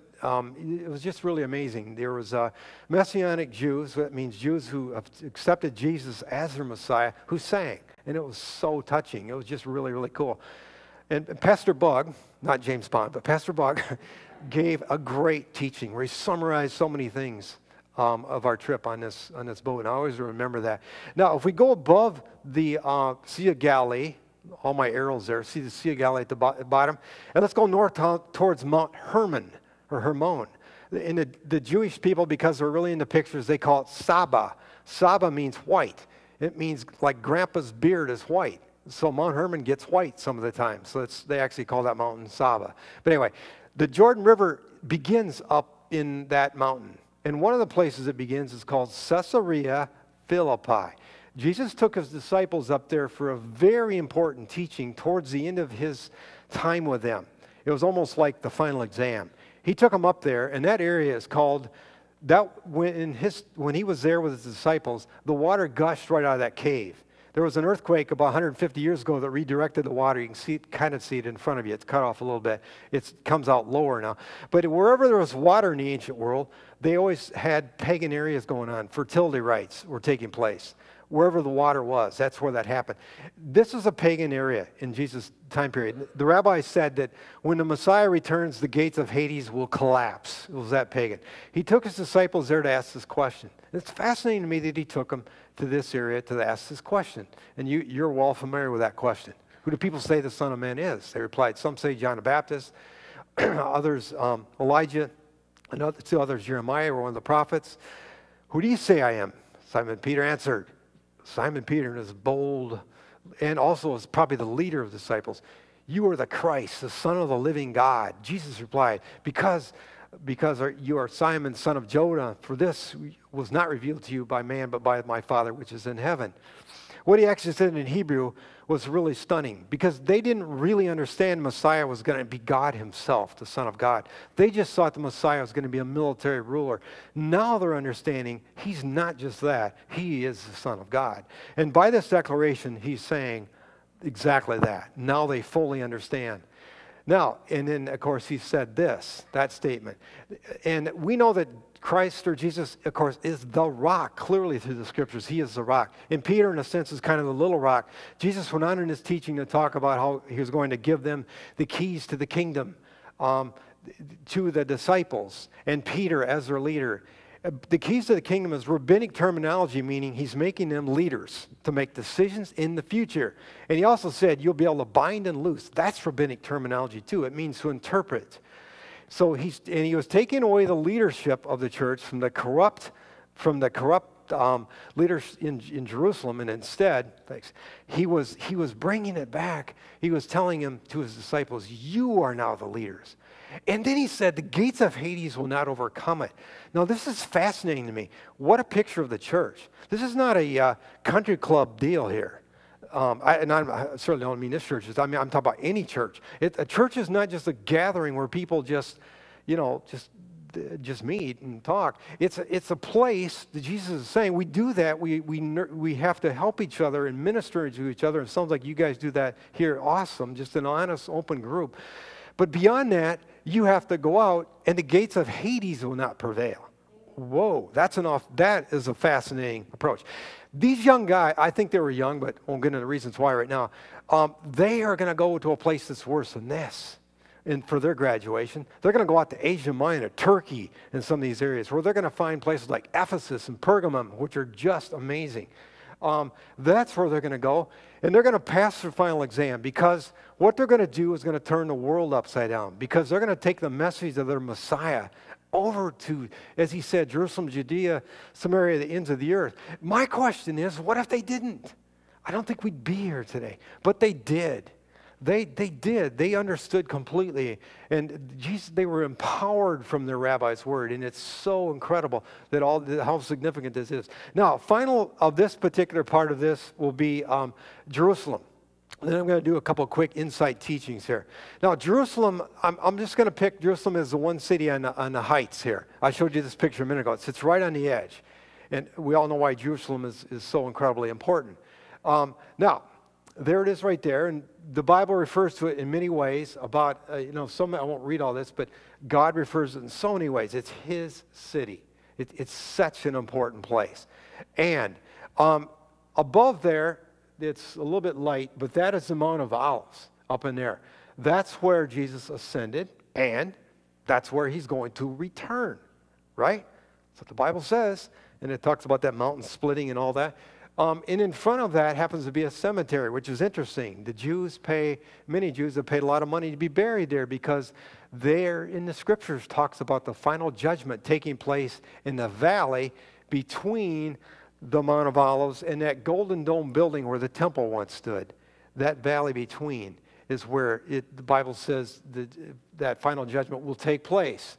it was just really amazing. There was Messianic Jews, that means Jews who accepted Jesus as their Messiah, who sang. And it was so touching. It was just really, really cool. And Pastor Bug, not James Bond, but Pastor Bug gave a great teaching where he summarized so many things of our trip on this boat. And I always remember that. Now, if we go above the Sea of Galilee, all my arrows there, see the Sea of Galilee at the bottom, and let's go north towards Mount Hermon, or Hermon. And the Jewish people, because they're really into pictures, they call it Saba. Saba means white. It means like Grandpa's beard is white. So Mount Hermon gets white some of the time. So they actually call that mountain Saba. But anyway, the Jordan River begins up in that mountain. And one of the places it begins is called Caesarea Philippi. Jesus took his disciples up there for a very important teaching towards the end of his time with them. It was almost like the final exam. He took them up there, and that area is called when he was there with his disciples, the water gushed right out of that cave. There was an earthquake about 150 years ago that redirected the water. You can kind of see it in front of you. It's cut off a little bit. It comes out lower now. But wherever there was water in the ancient world, they always had pagan areas going on. Fertility rites were taking place. Wherever the water was, that's where that happened. This is a pagan area in Jesus' time period. The rabbis said that when the Messiah returns, the gates of Hades will collapse. It was that pagan. He took his disciples there to ask this question. It's fascinating to me that he took them to this area to ask this question. And you're well familiar with that question. Who do people say the Son of Man is? They replied, some say John the Baptist, others Elijah, and others Jeremiah or one of the prophets. Who do you say I am? Simon Peter answered. Simon Peter, in his bold, and also as probably the leader of the disciples, you are the Christ, the Son of the living God. Jesus replied, because you are Simon, son of Jonah, for this was not revealed to you by man, but by my Father which is in heaven. What he actually said in Hebrew was really stunning, because they didn't really understand Messiah was going to be God himself, the Son of God. They just thought the Messiah was going to be a military ruler. Now they're understanding he's not just that, he is the Son of God. And by this declaration, he's saying exactly that. Now they fully understand. Now, and then, of course, he said that statement. And we know that Christ or Jesus, of course, is the rock, clearly through the scriptures. He is the rock. And Peter, in a sense, is kind of the little rock. Jesus went on in his teaching to talk about how he was going to give them the keys to the kingdom, to the disciples, and Peter as their leader. The keys to the kingdom is rabbinic terminology, meaning he's making them leaders to make decisions in the future. And he also said you'll be able to bind and loose. That's rabbinic terminology too. It means to interpret. So he was taking away the leadership of the church from the corrupt leaders in Jerusalem, and instead, he was bringing it back. He was telling him to his disciples, you are now the leaders. And then he said, the gates of Hades will not overcome it. Now, this is fascinating to me. What a picture of the church. This is not a country club deal here. I certainly don't mean this church. I'm talking about any church. A church is not just a gathering where people just meet and talk. It's a place that Jesus is saying we do that. We have to help each other and minister to each other. It sounds like you guys do that here. Awesome. Just an honest, open group. But beyond that, you have to go out, and the gates of Hades will not prevail. Whoa, that is a fascinating approach. These young guys, I think they were young, but I won't get into the reasons why right now. They are going to go to a place that's worse than this. And for their graduation, they're going to go out to Asia Minor, Turkey, and some of these areas where they're going to find places like Ephesus and Pergamum, which are just amazing. That's where they're going to go. And they're going to pass their final exam, because what they're going to do is going to turn the world upside down, because they're going to take the message of their Messiah over to, as he said, Jerusalem, Judea, Samaria, the ends of the earth. My question is, what if they didn't? I don't think we'd be here today. But they did. They did. They understood completely. And they were empowered from their rabbi's word. And it's so incredible that how significant this is. Now, final of this particular part of this will be Jerusalem. Then I'm going to do a couple of quick insight teachings here. Now, Jerusalem, I'm just going to pick Jerusalem as the one city on the heights here. I showed you this picture a minute ago. It sits right on the edge. And we all know why Jerusalem is so incredibly important. Now, there it is right there. And the Bible refers to it in many ways about, I won't read all this, but God refers to it in so many ways. It's his city. It's such an important place. And above there, it's a little bit light, but that is the Mount of Olives up in there. That's where Jesus ascended, and that's where he's going to return, right? That's what the Bible says, and it talks about that mountain splitting and all that. And in front of that happens to be a cemetery, which is interesting. Many Jews have paid a lot of money to be buried there, because there in the scriptures talks about the final judgment taking place in the valley between the Mount of Olives and that Golden Dome building where the temple once stood. That valley between is where the Bible says that final judgment will take place.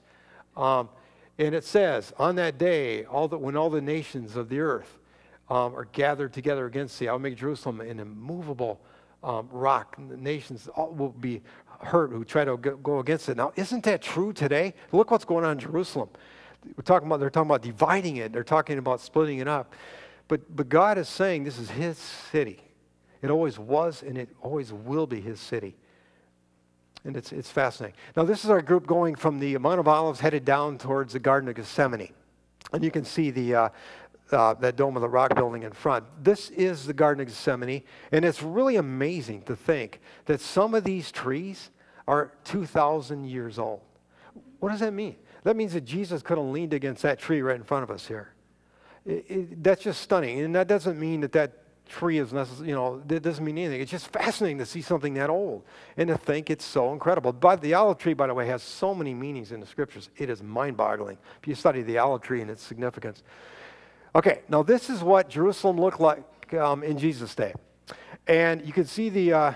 And it says, on that day, when all the nations of the earth are gathered together against thee, I'll make Jerusalem an immovable rock. The nations will be hurt who try to go against it. Now, isn't that true today? Look what's going on in Jerusalem. they're talking about dividing it. They're talking about splitting it up. But God is saying this is his city. It always was and it always will be his city. And it's fascinating. Now, this is our group going from the Mount of Olives headed down towards the Garden of Gethsemane. And you can see that Dome of the Rock building in front. This is the Garden of Gethsemane. And it's really amazing to think that some of these trees are 2,000 years old. What does that mean? That means that Jesus could have leaned against that tree right in front of us here. That's just stunning. And that doesn't mean that tree is necessary, that doesn't mean anything. It's just fascinating to see something that old and to think it's so incredible. But the olive tree, by the way, has so many meanings in the scriptures. It is mind-boggling if you study the olive tree and its significance. Okay, now this is what Jerusalem looked like in Jesus' day. And you can see the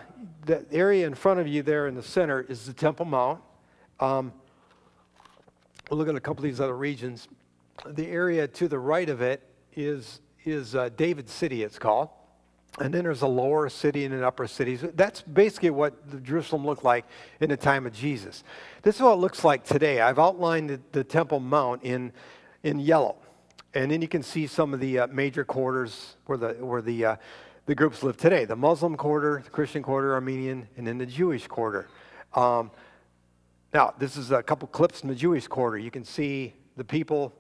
area in front of you there in the center is the Temple Mount. We'll look at a couple of these other regions. The area to the right of it is David's city, it's called. And then there's a lower city and an upper city. So that's basically what Jerusalem looked like in the time of Jesus. This is what it looks like today. I've outlined the Temple Mount in yellow. And then you can see some of the major quarters where the groups live today. The Muslim quarter, the Christian quarter, Armenian, and then the Jewish quarter. Now, this is a couple clips from the Jewish quarter. You can see the people.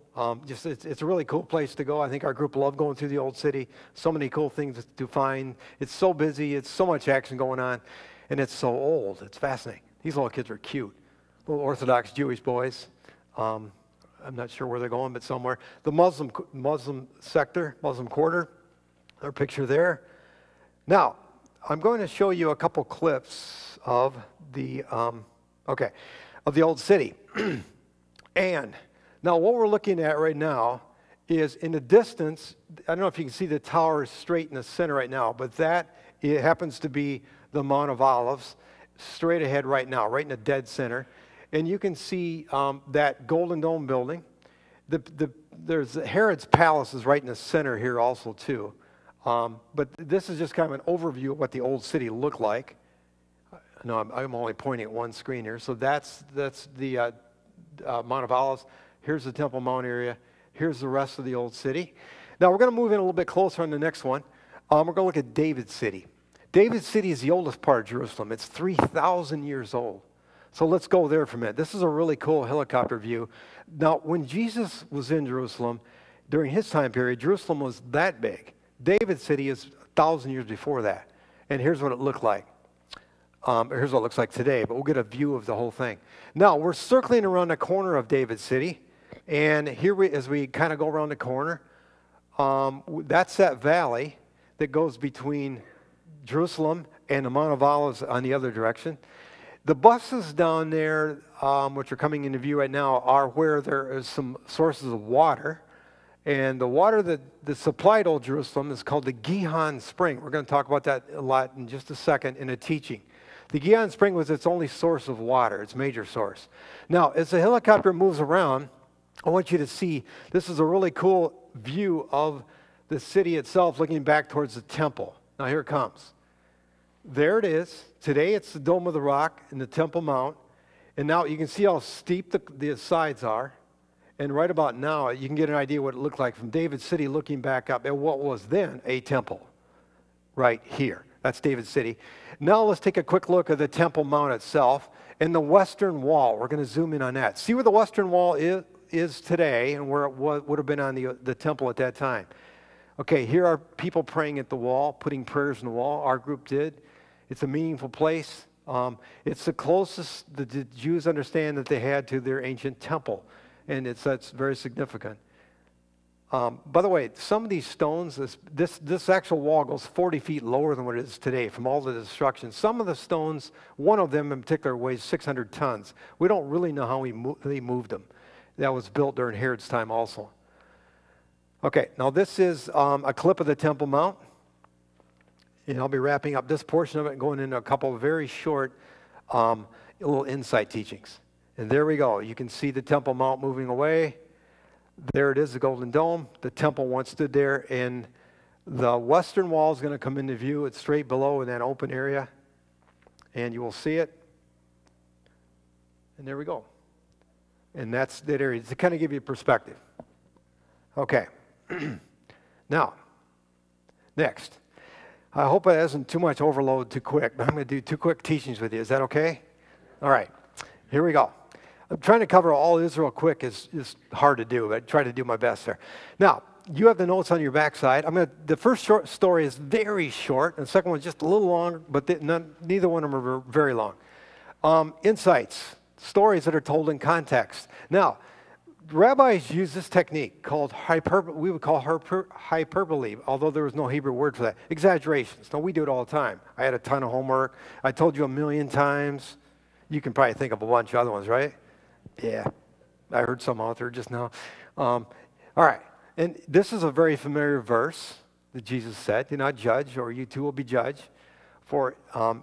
It's a really cool place to go. I think our group loved going through the old city. So many cool things to find. It's so busy. It's so much action going on. And it's so old. It's fascinating. These little kids are cute. Little Orthodox Jewish boys. I'm not sure where they're going, but somewhere. The Muslim sector, Muslim quarter. Our picture there. Now, I'm going to show you a couple clips of the old city. And now, what we're looking at right now is in the distance, I don't know if you can see the tower straight in the center right now, but it happens to be the Mount of Olives, straight ahead right now, right in the dead center. And you can see that Golden Dome building. There's Herod's Palace is right in the center here also, too. But this is just kind of an overview of what the old city looked like. No, I'm only pointing at one screen here. So that's the Mount of Olives. Here's the Temple Mount area. Here's the rest of the old city. Now, we're going to move in a little bit closer on the next one. We're going to look at David's city. David's city is the oldest part of Jerusalem. It's 3,000 years old. So let's go there for a minute. This is a really cool helicopter view. Now, when Jesus was in Jerusalem, during his time period, Jerusalem was that big. David's city is 1,000 years before that. And here's what it looked like. Here's what it looks like today, but we'll get a view of the whole thing. Now, we're circling around the corner of David's city. And here, as we kind of go around the corner, that's that valley that goes between Jerusalem and the Mount of Olives on the other direction. The buses down there, which are coming into view right now, are where there is some sources of water. And the water that supplied Old Jerusalem is called the Gihon Spring. We're going to talk about that a lot in just a second in a teaching. The Gihon Spring was its only source of water, its major source. Now, as the helicopter moves around, I want you to see, this is a really cool view of the city itself looking back towards the temple. Now, here it comes. There it is. Today, it's the Dome of the Rock and the Temple Mount. And now you can see how steep the sides are. And right about now, you can get an idea what it looked like from David's city looking back up at what was then a temple right here. That's David's city. Now let's take a quick look at the Temple Mount itself and the Western Wall. We're going to zoom in on that. See where the Western Wall is today and where it would have been on the temple at that time. Okay, here are people praying at the wall, putting prayers in the wall. Our group did. It's a meaningful place. It's the closest the Jews understand that they had to their ancient temple. And that's very significant. By the way, some of these stones, this actual wall goes 40 feet lower than what it is today from all the destruction. Some of the stones, one of them in particular, weighs 600 tons. We don't really know how they moved them. That was built during Herod's time also. Okay, now this is a clip of the Temple Mount. And I'll be wrapping up this portion of it and going into a couple of very short little insight teachings. And there we go. You can see the Temple Mount moving away. There it is, the Golden Dome. The temple once stood there, and the western wall is going to come into view. It's straight below in that open area, and you will see it. And there we go. And that's that area to kind of give you perspective. Okay. Now, next. I hope it isn't too much overload too quick, but I'm going to do 2 quick teachings with you. Is that okay? All right. Here we go. I'm trying to cover all Israel quick. Is hard to do, but I try to do my best there. Now, you have the notes on your backside. The first short story is very short, and the second one is just a little longer, but neither one of them are very long. Insights, stories that are told in context. Now, rabbis use this technique called we would call hyperbole, although there was no Hebrew word for that. Exaggerations. Now, we do it all the time. I had a ton of homework. I told you 1,000,000 times. You can probably think of a bunch of other ones, right? Yeah. I heard some out there just now. All right. And this is a very familiar verse that Jesus said, do not judge, or you too will be judged. For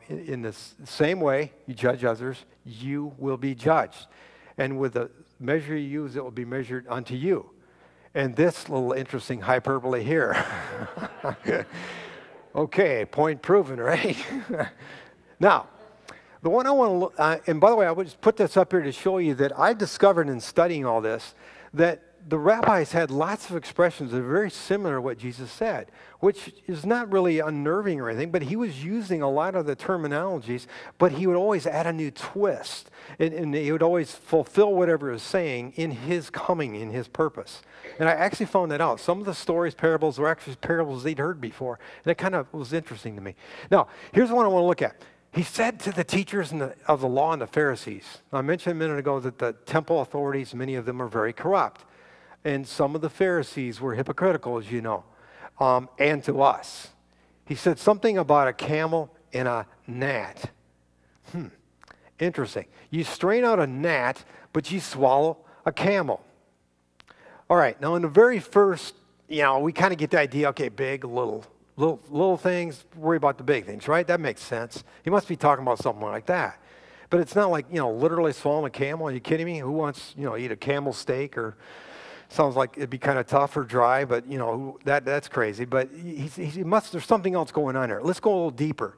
in the same way you judge others, you will be judged. And with the measure you use, it will be measured unto you. And this little interesting hyperbole here. Okay, point proven, right? Now, the one I want to look, and by the way, I would just put this up here to show you that I discovered in studying all this that the rabbis had lots of expressions that are very similar to what Jesus said, which is not really unnerving or anything, but he was using a lot of the terminologies, but he would always add a new twist, and he would always fulfill whatever he was saying in his coming, in his purpose. And I actually found that out. Some of the stories, parables, were actually parables they'd heard before, and it kind of was interesting to me. Now, here's one I want to look at. He said to the teachers of the law and the Pharisees, I mentioned a minute ago that the temple authorities, many of them are very corrupt. And some of the Pharisees were hypocritical, as you know, and to us. He said something about a camel and a gnat. Interesting. You strain out a gnat, but you swallow a camel. All right, now in the very first, we kind of get the idea, okay, big, little things, worry about the big things, right? That makes sense. He must be talking about something like that. But it's not like, literally swallowing a camel. Are you kidding me? Who wants, eat a camel steak or... Sounds like it'd be kind of tough or dry, but that's crazy. But there's something else going on there. Let's go a little deeper.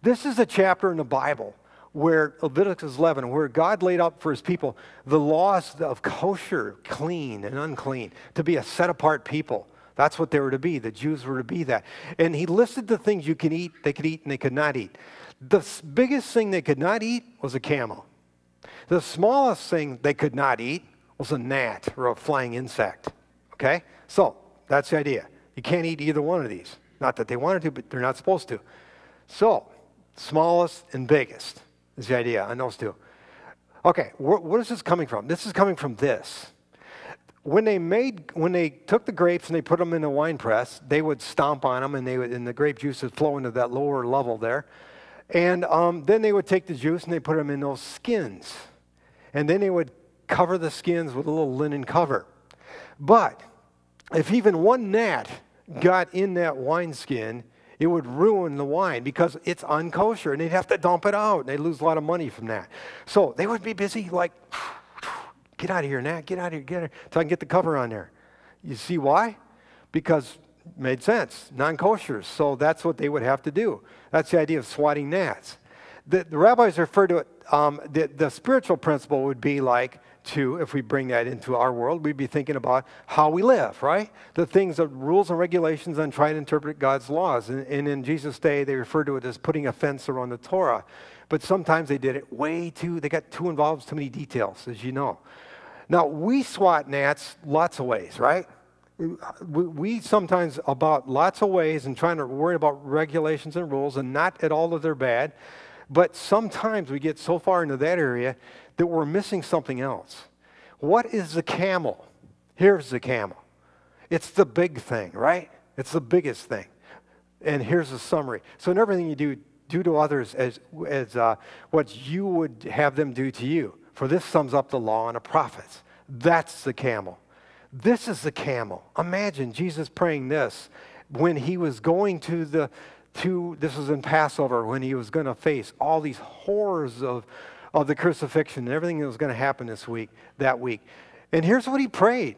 This is a chapter in the Bible where Leviticus 11, where God laid out for his people the laws of kosher, clean and unclean, to be a set-apart people. That's what they were to be. The Jews were to be that. And he listed the things they could eat, and they could not eat. The biggest thing they could not eat was a camel. The smallest thing they could not eat was a gnat, or a flying insect. Okay? So, that's the idea. You can't eat either one of these. Not that they wanted to, but they're not supposed to. So, smallest and biggest is the idea on those two. Okay, what is this coming from? This is coming from this. When they took the grapes and they put them in a wine press, they would stomp on them, and the grape juice would flow into that lower level there. And then they would take the juice and they put them in those skins. And then they would cover the skins with a little linen cover. But if even one gnat got in that wineskin, it would ruin the wine because it's unkosher, and they'd have to dump it out, and they'd lose a lot of money from that. So they would be busy like, get out of here, gnat, get out of here, get out of here, so I can get the cover on there. You see why? Because it made sense, non-kosher, so that's what they would have to do. That's the idea of swatting gnats. The rabbis refer to it, the spiritual principle would be like, if we bring that into our world, we'd be thinking about how we live, right? The things, the rules and regulations on trying to interpret God's laws. And in Jesus' day, they referred to it as putting a fence around the Torah. But sometimes they did it they got too involved, too many details, as you know. Now, we swat gnats lots of ways, right? We sometimes about lots of ways and trying to worry about regulations and rules, and not at all that they're bad. But sometimes we get so far into that area that we're missing something else. What is the camel? Here's the camel. It's the big thing, right? It's the biggest thing. And here's the summary. So in everything you do to others as what you would have them do to you. For this sums up the law and the prophets. That's the camel. This is the camel. Imagine Jesus praying this when he was going this was in Passover, when he was going to face all these horrors of the crucifixion and everything that was going to happen that week. And here's what he prayed.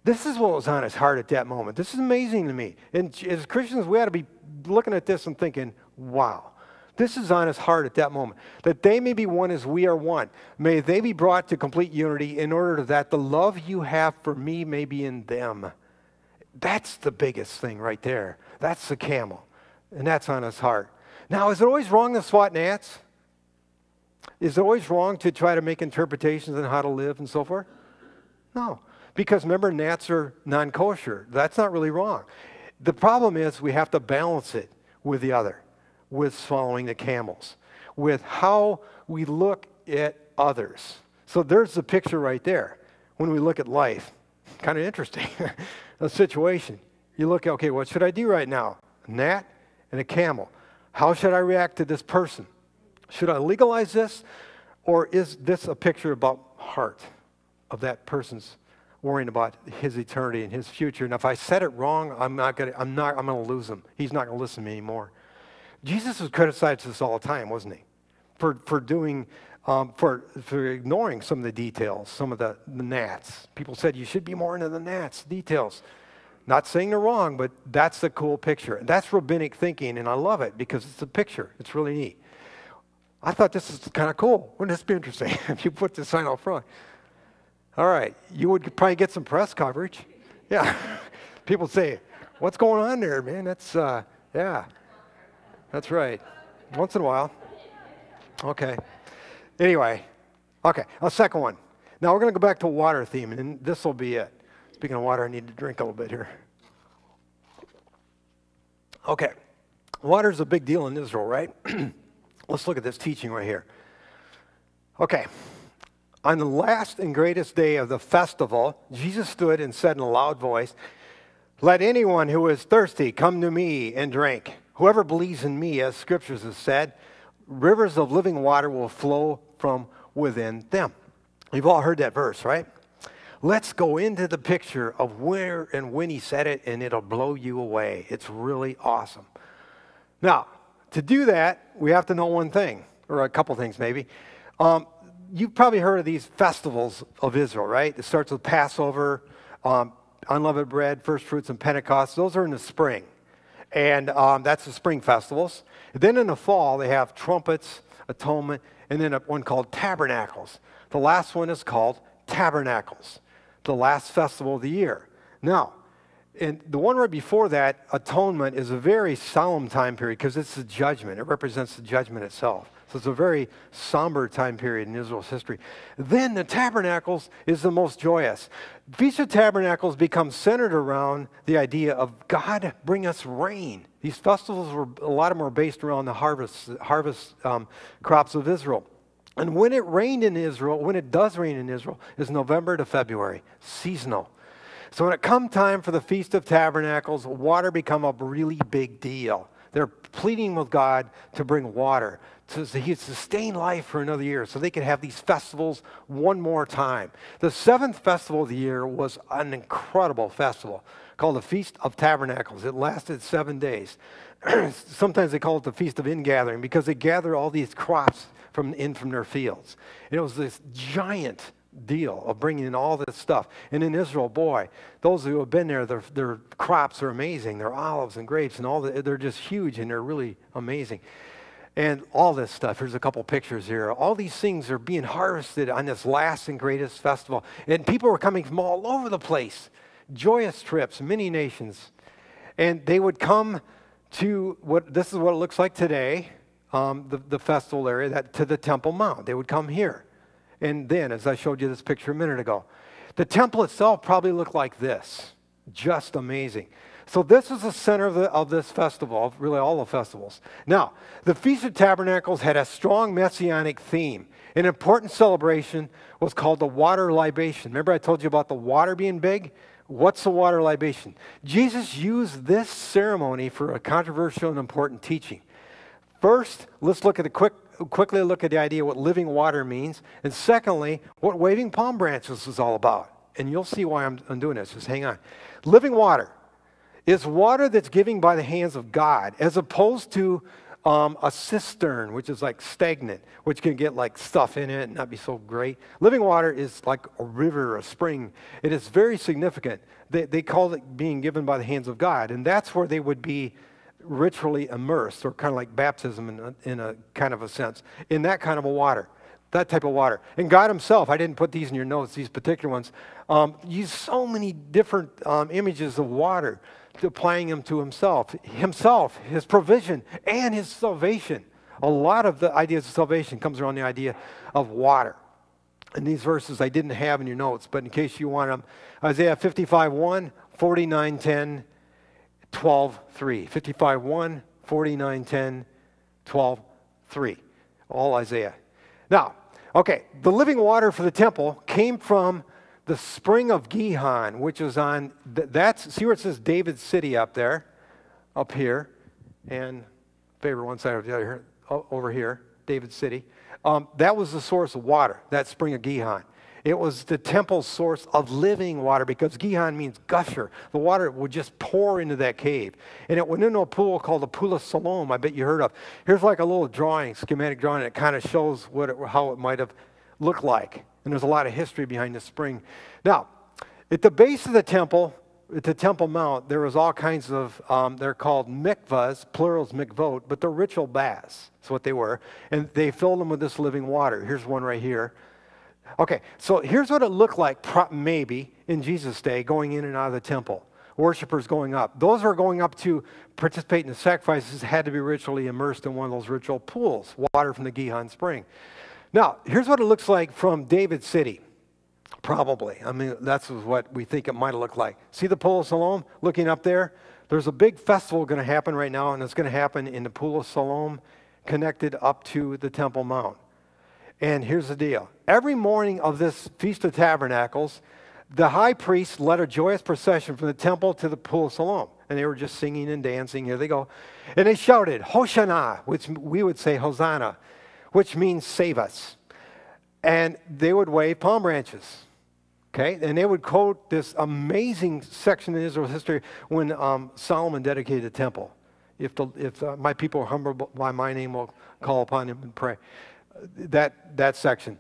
This is what was on his heart at that moment. This is amazing to me. And as Christians, we ought to be looking at this and thinking, wow, This is on his heart at that moment. That they may be one as we are one. May they be brought to complete unity in order that the love you have for me may be in them. That's the biggest thing right there. That's the camel. And that's on his heart. Now, is it always wrong to swat gnats? Is it always wrong to try to make interpretations on how to live and so forth? No. Because remember, gnats are non-kosher. That's not really wrong. The problem is we have to balance it with the other, with swallowing the camels, with how we look at others. So there's the picture right there. When we look at life, kind of interesting, a situation. You look at, okay, what should I do right now? A gnat and a camel. How should I react to this person? Should I legalize this? Or is this a picture about heart of that person's worrying about his eternity and his future? And if I said it wrong, I'm going to lose him. He's not going to listen to me anymore. Jesus was criticized this all the time, wasn't he? For ignoring some of the details, some of the gnats. People said you should be more into the gnats, details. Not saying they're wrong, but that's the cool picture. And that's rabbinic thinking, and I love it because it's a picture. It's really neat. I thought this is kind of cool. Wouldn't this be interesting if you put this sign out front? All right. You would probably get some press coverage. Yeah. People say, what's going on there, man? That's, yeah. That's right. Once in a while. Okay. Anyway. Okay. A second one. Now we're going to go back to water theme, and this will be it. Speaking of water, I need to drink a little bit here. Okay. Water's a big deal in Israel, right? Let's look at this teaching right here. Okay. On the last and greatest day of the festival, Jesus stood and said in a loud voice, "Let anyone who is thirsty come to me and drink. Whoever believes in me, as scriptures have said, rivers of living water will flow from within them." You've all heard that verse, right? Let's go into the picture of where and when he said it, and it'll blow you away. It's really awesome. Now, to do that, we have to know one thing, or a couple things maybe. You've probably heard of these festivals of Israel, right? It starts with Passover, unleavened bread, first fruits, and Pentecost. Those are in the spring. And that's the spring festivals. Then in the fall, they have trumpets, atonement, and then one called Tabernacles. The last one is called Tabernacles, the last festival of the year. Now, and the one right before that, atonement, is a very solemn time period because it's the judgment. It represents the judgment itself. So it's a very somber time period in Israel's history. Then the Tabernacles is the most joyous. Feast of Tabernacles becomes centered around the idea of God bring us rain. These festivals a lot of them were based around the harvest crops of Israel. And when it rained in Israel, when it does rain in Israel, is November to February, seasonal. So when it comes time for the Feast of Tabernacles, water become a really big deal. They're pleading with God to bring water, to sustain life for another year so they could have these festivals one more time. The seventh festival of the year was an incredible festival called the Feast of Tabernacles. It lasted 7 days. Sometimes they call it the Feast of Ingathering because they gather all these crops from their fields. And it was this giant deal of bringing in all this stuff. And in Israel, boy, those who have been there, their crops are amazing. Their olives and grapes and they're just huge and they're really amazing. And all this stuff, here's a couple pictures here. All these things are being harvested on this last and greatest festival. And people were coming from all over the place. Joyous trips, many nations. And they would come to this is what it looks like today, the festival area, to the Temple Mount. They would come here. And then, as I showed you this picture a minute ago, the temple itself probably looked like this. Just amazing. So this is the center of this festival, of really all the festivals. Now, the Feast of Tabernacles had a strong messianic theme. An important celebration was called the water libation. Remember I told you about the water being big? What's the water libation? Jesus used this ceremony for a controversial and important teaching. First, let's look at quickly look at the idea of what living water means. And secondly, what waving palm branches is all about. And you'll see why I'm doing this. Just hang on. Living water is water that's given by the hands of God, as opposed to a cistern, which is like stagnant, which can get like stuff in it and not be so great. Living water is like a river or a spring. It is very significant. They call it being given by the hands of God. And that's where they would be ritually immersed, or kind of like baptism in a kind of a sense, in that kind of a water, that type of water. And God himself, I didn't put these in your notes, these particular ones, used so many different images of water, applying them to himself, his provision, and his salvation. A lot of the ideas of salvation comes around the idea of water. And these verses I didn't have in your notes, but in case you want them, Isaiah 55:1, 49:10, 12:3. 55:1, 49:10, 12:3. All Isaiah. Now, okay, the living water for the temple came from the spring of Gihon, which is on, see where it says David's city up there, up here, and favor one side or the other, over here, David's city. That was the source of water, that spring of Gihon. It was the temple's source of living water, because Gihon means gusher. The water would just pour into that cave. And it went into a pool called the Pool of Shalom, I bet you heard of. Here's like a little drawing, schematic drawing, that kind of shows how it might have looked like. And there's a lot of history behind this spring. Now, at the base of the temple, at the Temple Mount, there was all kinds of, they're called mikvahs, plurals mikvot, but they're ritual baths. That's what they were. And they filled them with this living water. Here's one right here. Okay, so here's what it looked like maybe in Jesus' day, going in and out of the temple. Worshippers going up. Those who are going up to participate in the sacrifices had to be ritually immersed in one of those ritual pools, water from the Gihon spring. Now, here's what it looks like from David's city. Probably. I mean, that's what we think it might have looked like. See the Pool of Siloam looking up there? There's a big festival going to happen right now, and it's going to happen in the Pool of Siloam, connected up to the Temple Mount. And here's the deal. Every morning of this Feast of Tabernacles, the high priest led a joyous procession from the temple to the Pool of Siloam. And they were just singing and dancing. Here they go. And they shouted, Hosanna, which we would say Hosanna, which means save us. And they would wave palm branches. Okay? And they would quote this amazing section in Israel's history when Solomon dedicated the temple. If my people are humble by my name, will call upon him and pray. That section.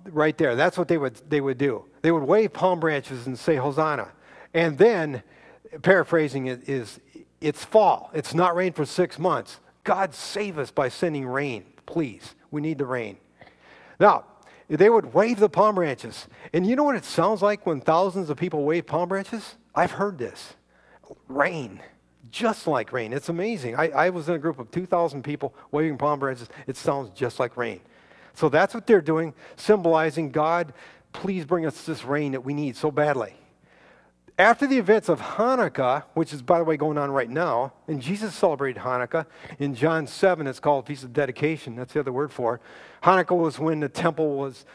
Right there. That's what they would do. They would wave palm branches and say Hosanna. And then, paraphrasing it, is it's fall. It's not rain for 6 months. God save us by sending rain. Please. We need the rain. Now, they would wave the palm branches. And you know what it sounds like when thousands of people wave palm branches? I've heard this. Rain. Just like rain. It's amazing. I was in a group of 2,000 people waving palm branches. It sounds just like rain. So that's what they're doing, symbolizing, God, please bring us this rain that we need so badly. After the events of Hanukkah, which is, by the way, going on right now, and Jesus celebrated Hanukkah. In John 7, it's called Feast of Dedication. That's the other word for it. Hanukkah was when the temple was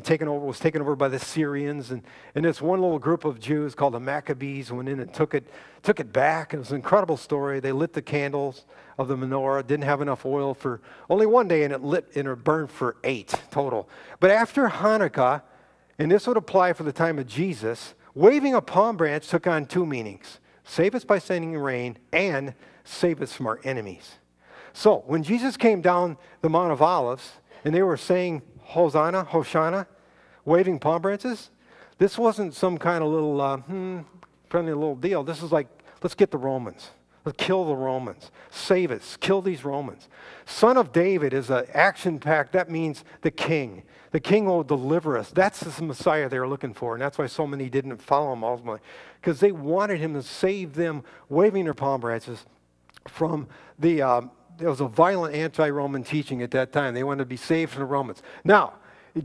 taken over by the Syrians. And this one little group of Jews called the Maccabees went in and took it back. It was an incredible story. They lit the candles of the menorah, didn't have enough oil for only one day, and it burned for 8 total. But after Hanukkah, and this would apply for the time of Jesus, waving a palm branch took on 2 meanings. Save us by sending rain, and save us from our enemies. So when Jesus came down the Mount of Olives, and they were saying Hosanna, Hosanna, waving palm branches, this wasn't some kind of little friendly little deal. This is like, let's get the Romans. Let's kill the Romans. Save us. Kill these Romans. Son of David is an action-packed. That means the king. The king will deliver us. That's the Messiah they were looking for. And that's why so many didn't follow him ultimately. Because they wanted him to save them, waving their palm branches from the... there was a violent anti-Roman teaching at that time. They wanted to be saved from the Romans. Now,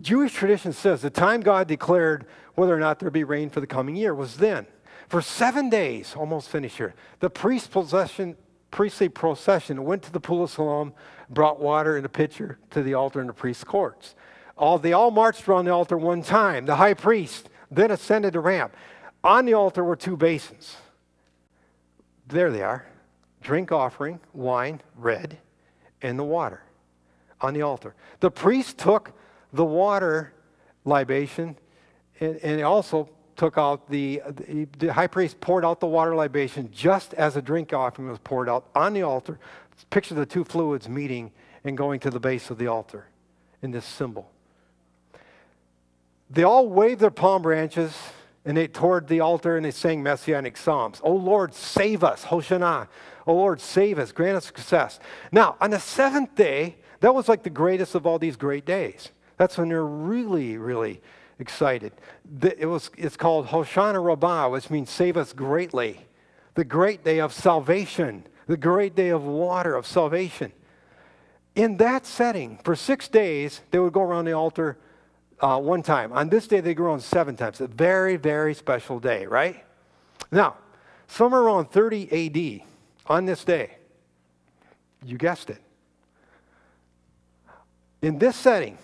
Jewish tradition says the time God declared whether or not there be rain for the coming year was then. For 7 days, almost finished here, the priestly procession went to the Pool of Siloam, brought water in a pitcher to the altar in the priest's courts. They all marched around the altar one time. The high priest then ascended the ramp. On the altar were 2 basins. There they are. Drink offering, wine, red, and the water on the altar. The priest took the water libation, and he also took out the high priest poured out the water libation just as a drink offering was poured out on the altar. Picture the 2 fluids meeting and going to the base of the altar in this symbol. They all waved their palm branches And they toward the altar and they sang messianic psalms. Oh Lord, save us, Hosanna. Oh Lord, save us, grant us success. Now, on the seventh day, that was like the greatest of all these great days. That's when they're really, really excited. It's called Hoshana Rabbah, which means save us greatly. The great day of salvation, the great day of water, of salvation. In that setting, for 6 days, they would go around the altar one time. On this day, they go around 7 times. A very, very special day, right? Now, somewhere around 30 AD, on this day, you guessed it. In this setting,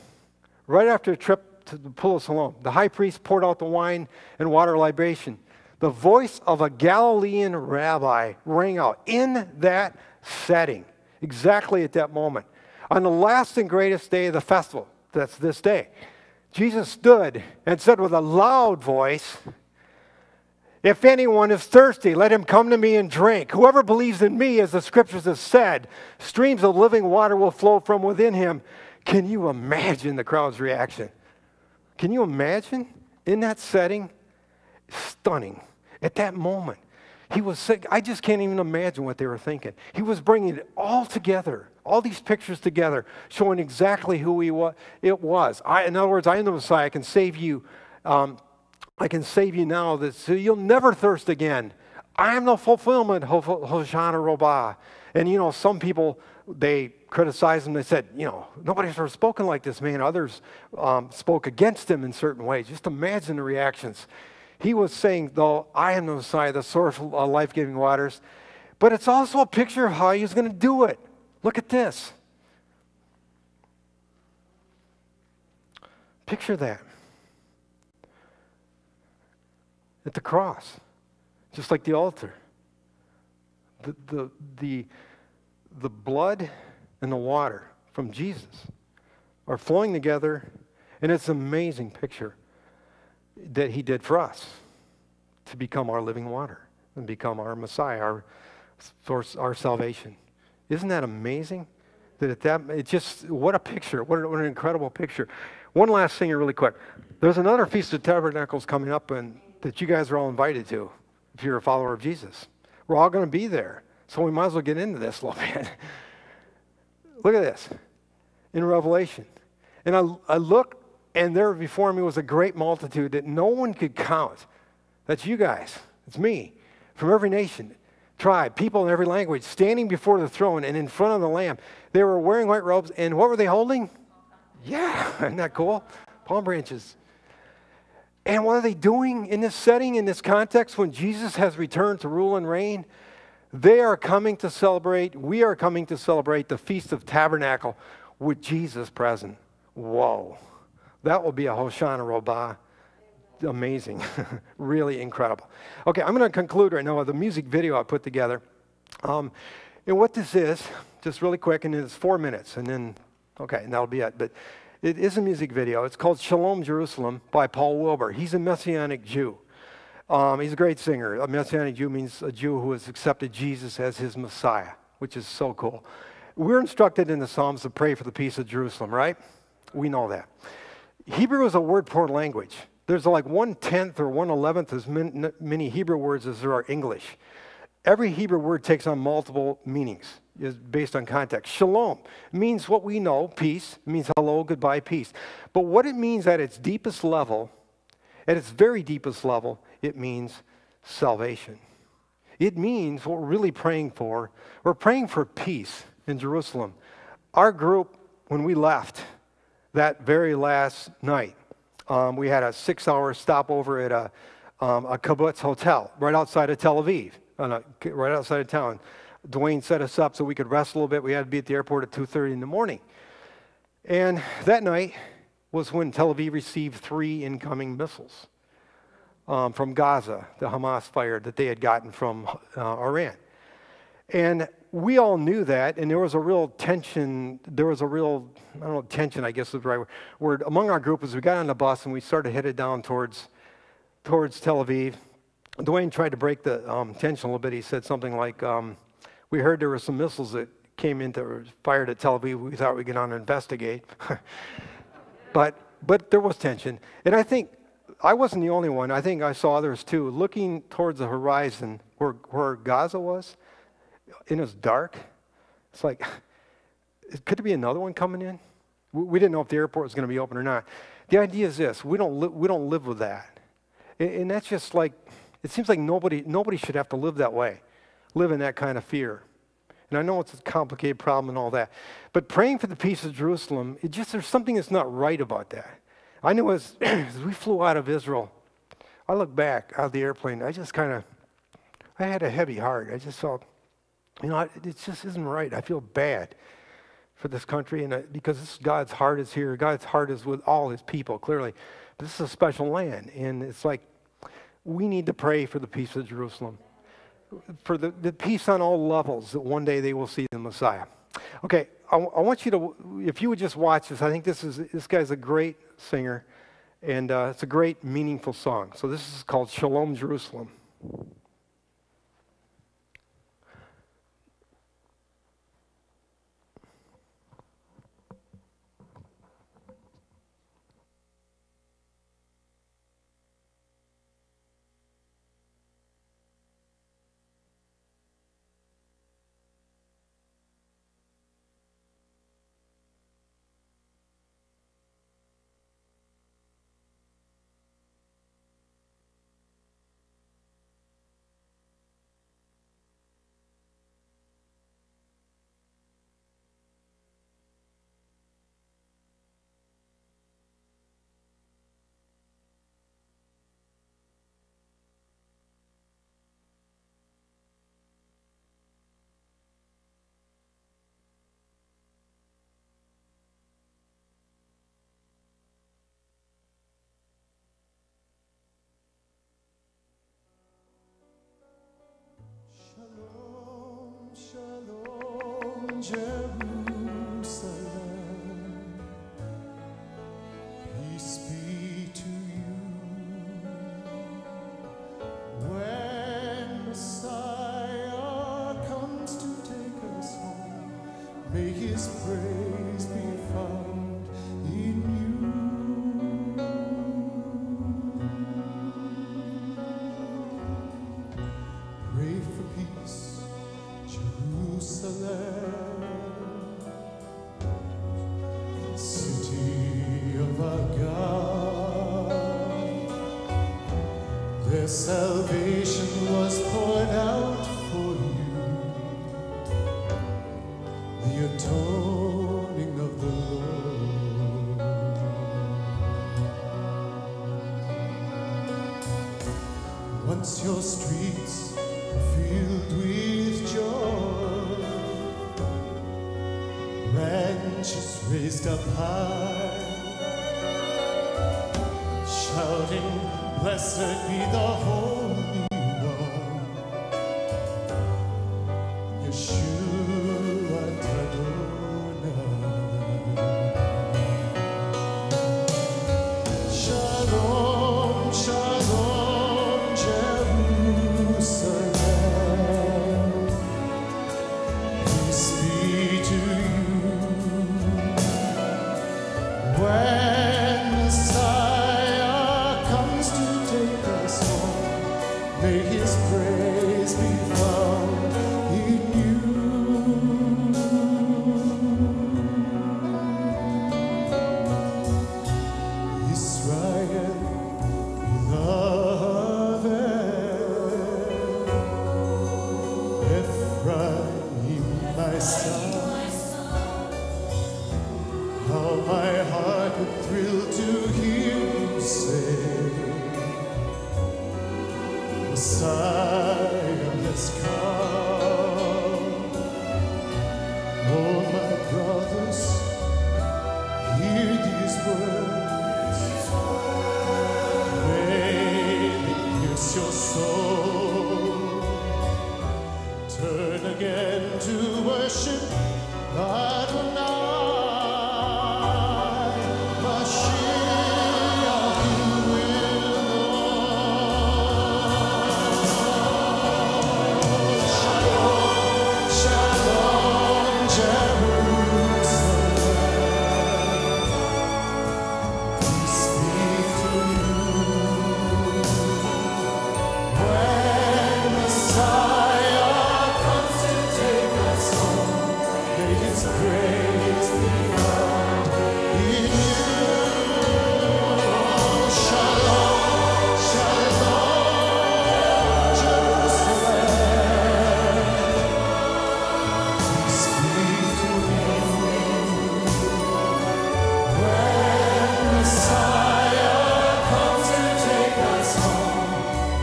right after a trip to the pool of Siloam, the high priest poured out the wine and water libation. The voice of a Galilean rabbi rang out in that setting, exactly at that moment. On the last and greatest day of the festival, that's this day, Jesus stood and said with a loud voice, if anyone is thirsty, let him come to me and drink. Whoever believes in me, as the scriptures have said, streams of living water will flow from within him. Can you imagine the crowd's reaction? Can you imagine in that setting? Stunning. At that moment, he was sick. I just can't even imagine what they were thinking. He was bringing it all together, all these pictures together, showing exactly who it was. In other words, I am the Messiah. I can save you. I can save you now, so you'll never thirst again. I am the fulfillment, Hoshana Rabbah. And, some people, they criticized him. They said, nobody's ever spoken like this man. Others spoke against him in certain ways. Just imagine the reactions. He was saying, though, I am the Messiah, the source of life-giving waters. But it's also a picture of how he was going to do it. Look at this. Picture that. At the cross, just like the altar. The blood and the water from Jesus are flowing together, and it's an amazing picture that he did for us to become our living water and become our Messiah, our source, our salvation. Isn't that amazing? What a picture, what an incredible picture. One last thing really quick. There's another Feast of Tabernacles coming up that you guys are all invited to if you're a follower of Jesus. We're all going to be there, so we might as well get into this a little bit. Look at this in Revelation. And I looked, and there before me was a great multitude that no one could count. That's you guys. It's me. From every nation, tribe, people in every language, standing before the throne and in front of the Lamb. They were wearing white robes, and what were they holding? Yeah, isn't that cool? Palm branches. And what are they doing in this setting, in this context, when Jesus has returned to rule and reign? We are coming to celebrate the Feast of Tabernacle with Jesus present. Whoa. That will be a Hoshana Rabbah. Amazing. Really incredible. Okay, I'm going to conclude right now with a music video I put together. And what this is, just really quick, and it's 4 minutes, and then, and that'll be it. But it is a music video. It's called Shalom Jerusalem by Paul Wilbur. He's a Messianic Jew. He's a great singer. A Messianic Jew means a Jew who has accepted Jesus as his Messiah, which is so cool. We're instructed in the Psalms to pray for the peace of Jerusalem, right? We know that. Hebrew is a word-poor language. There's like 1/10 or 1/11 as many Hebrew words as there are English. Every Hebrew word takes on multiple meanings, is based on context. Shalom means what we know, peace. It means hello, goodbye, peace. But what it means at its deepest level, at its very deepest level, it means salvation. It means what we're really praying for. We're praying for peace in Jerusalem. Our group, when we left that very last night, we had a 6-hour stopover at a kibbutz hotel right outside of Tel Aviv, right outside of town. Dwayne set us up so we could rest a little bit. We had to be at the airport at 2:30 in the morning. And that night was when Tel Aviv received 3 incoming missiles from Gaza, the Hamas fired that they had gotten from Iran. And we all knew that, and there was a real tension. There was a real, tension, I guess is the right word, among our group as we got on the bus and we started headed down towards Tel Aviv. Dwayne tried to break the tension a little bit. He said something like, we heard there were some missiles that came fired at Tel Aviv. We thought we'd get on and investigate. But there was tension. And I think I wasn't the only one. I think I saw others too, looking towards the horizon where Gaza was, and it's dark. It's like, could there be another one coming in? We didn't know if the airport was going to be open or not. The idea is this: we don't live with that, and that's just like, it seems like nobody should have to live that way, live in that kind of fear. And I know it's a complicated problem and all that, but praying for the peace of Jerusalem, there's something that's not right about that. I knew as we flew out of Israel, I looked back out of the airplane, I had a heavy heart. I just felt, it just isn't right. I feel bad for this country, and because God's heart is here. God's heart is with all his people, clearly. But this is a special land, and it's like we need to pray for the peace of Jerusalem, for the peace on all levels, that one day they will see the Messiah. Okay, I want you to, if you would just watch this, I think this guy's a great singer, and it's a great, meaningful song. So this is called Shalom Jerusalem. Shalom, Jerusalem, peace be to you. When Messiah comes to take us home, may his praise be found in you. Pray for peace, Jerusalem, city of our God. Their salvation was poured out for you, the atoning of the Lord. Once your streets are filled with joy, branches raised up high, shouting, blessed be the Holy One, Yeshua Adonai. Shalom, shalom, Jerusalem, peace be to you. When Messiah comes to take us home, may his praise be found in you. Israel, beloved, Ephraim, my son. How my heart would thrill to hear you say, Messiah has come. Oh, my brothers, hear these words. May they pierce your soul. Turn again to worship Adonai. Mashiach, you will know.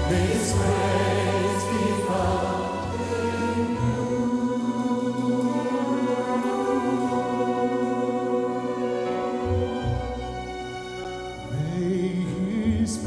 May His praise be found in you. May His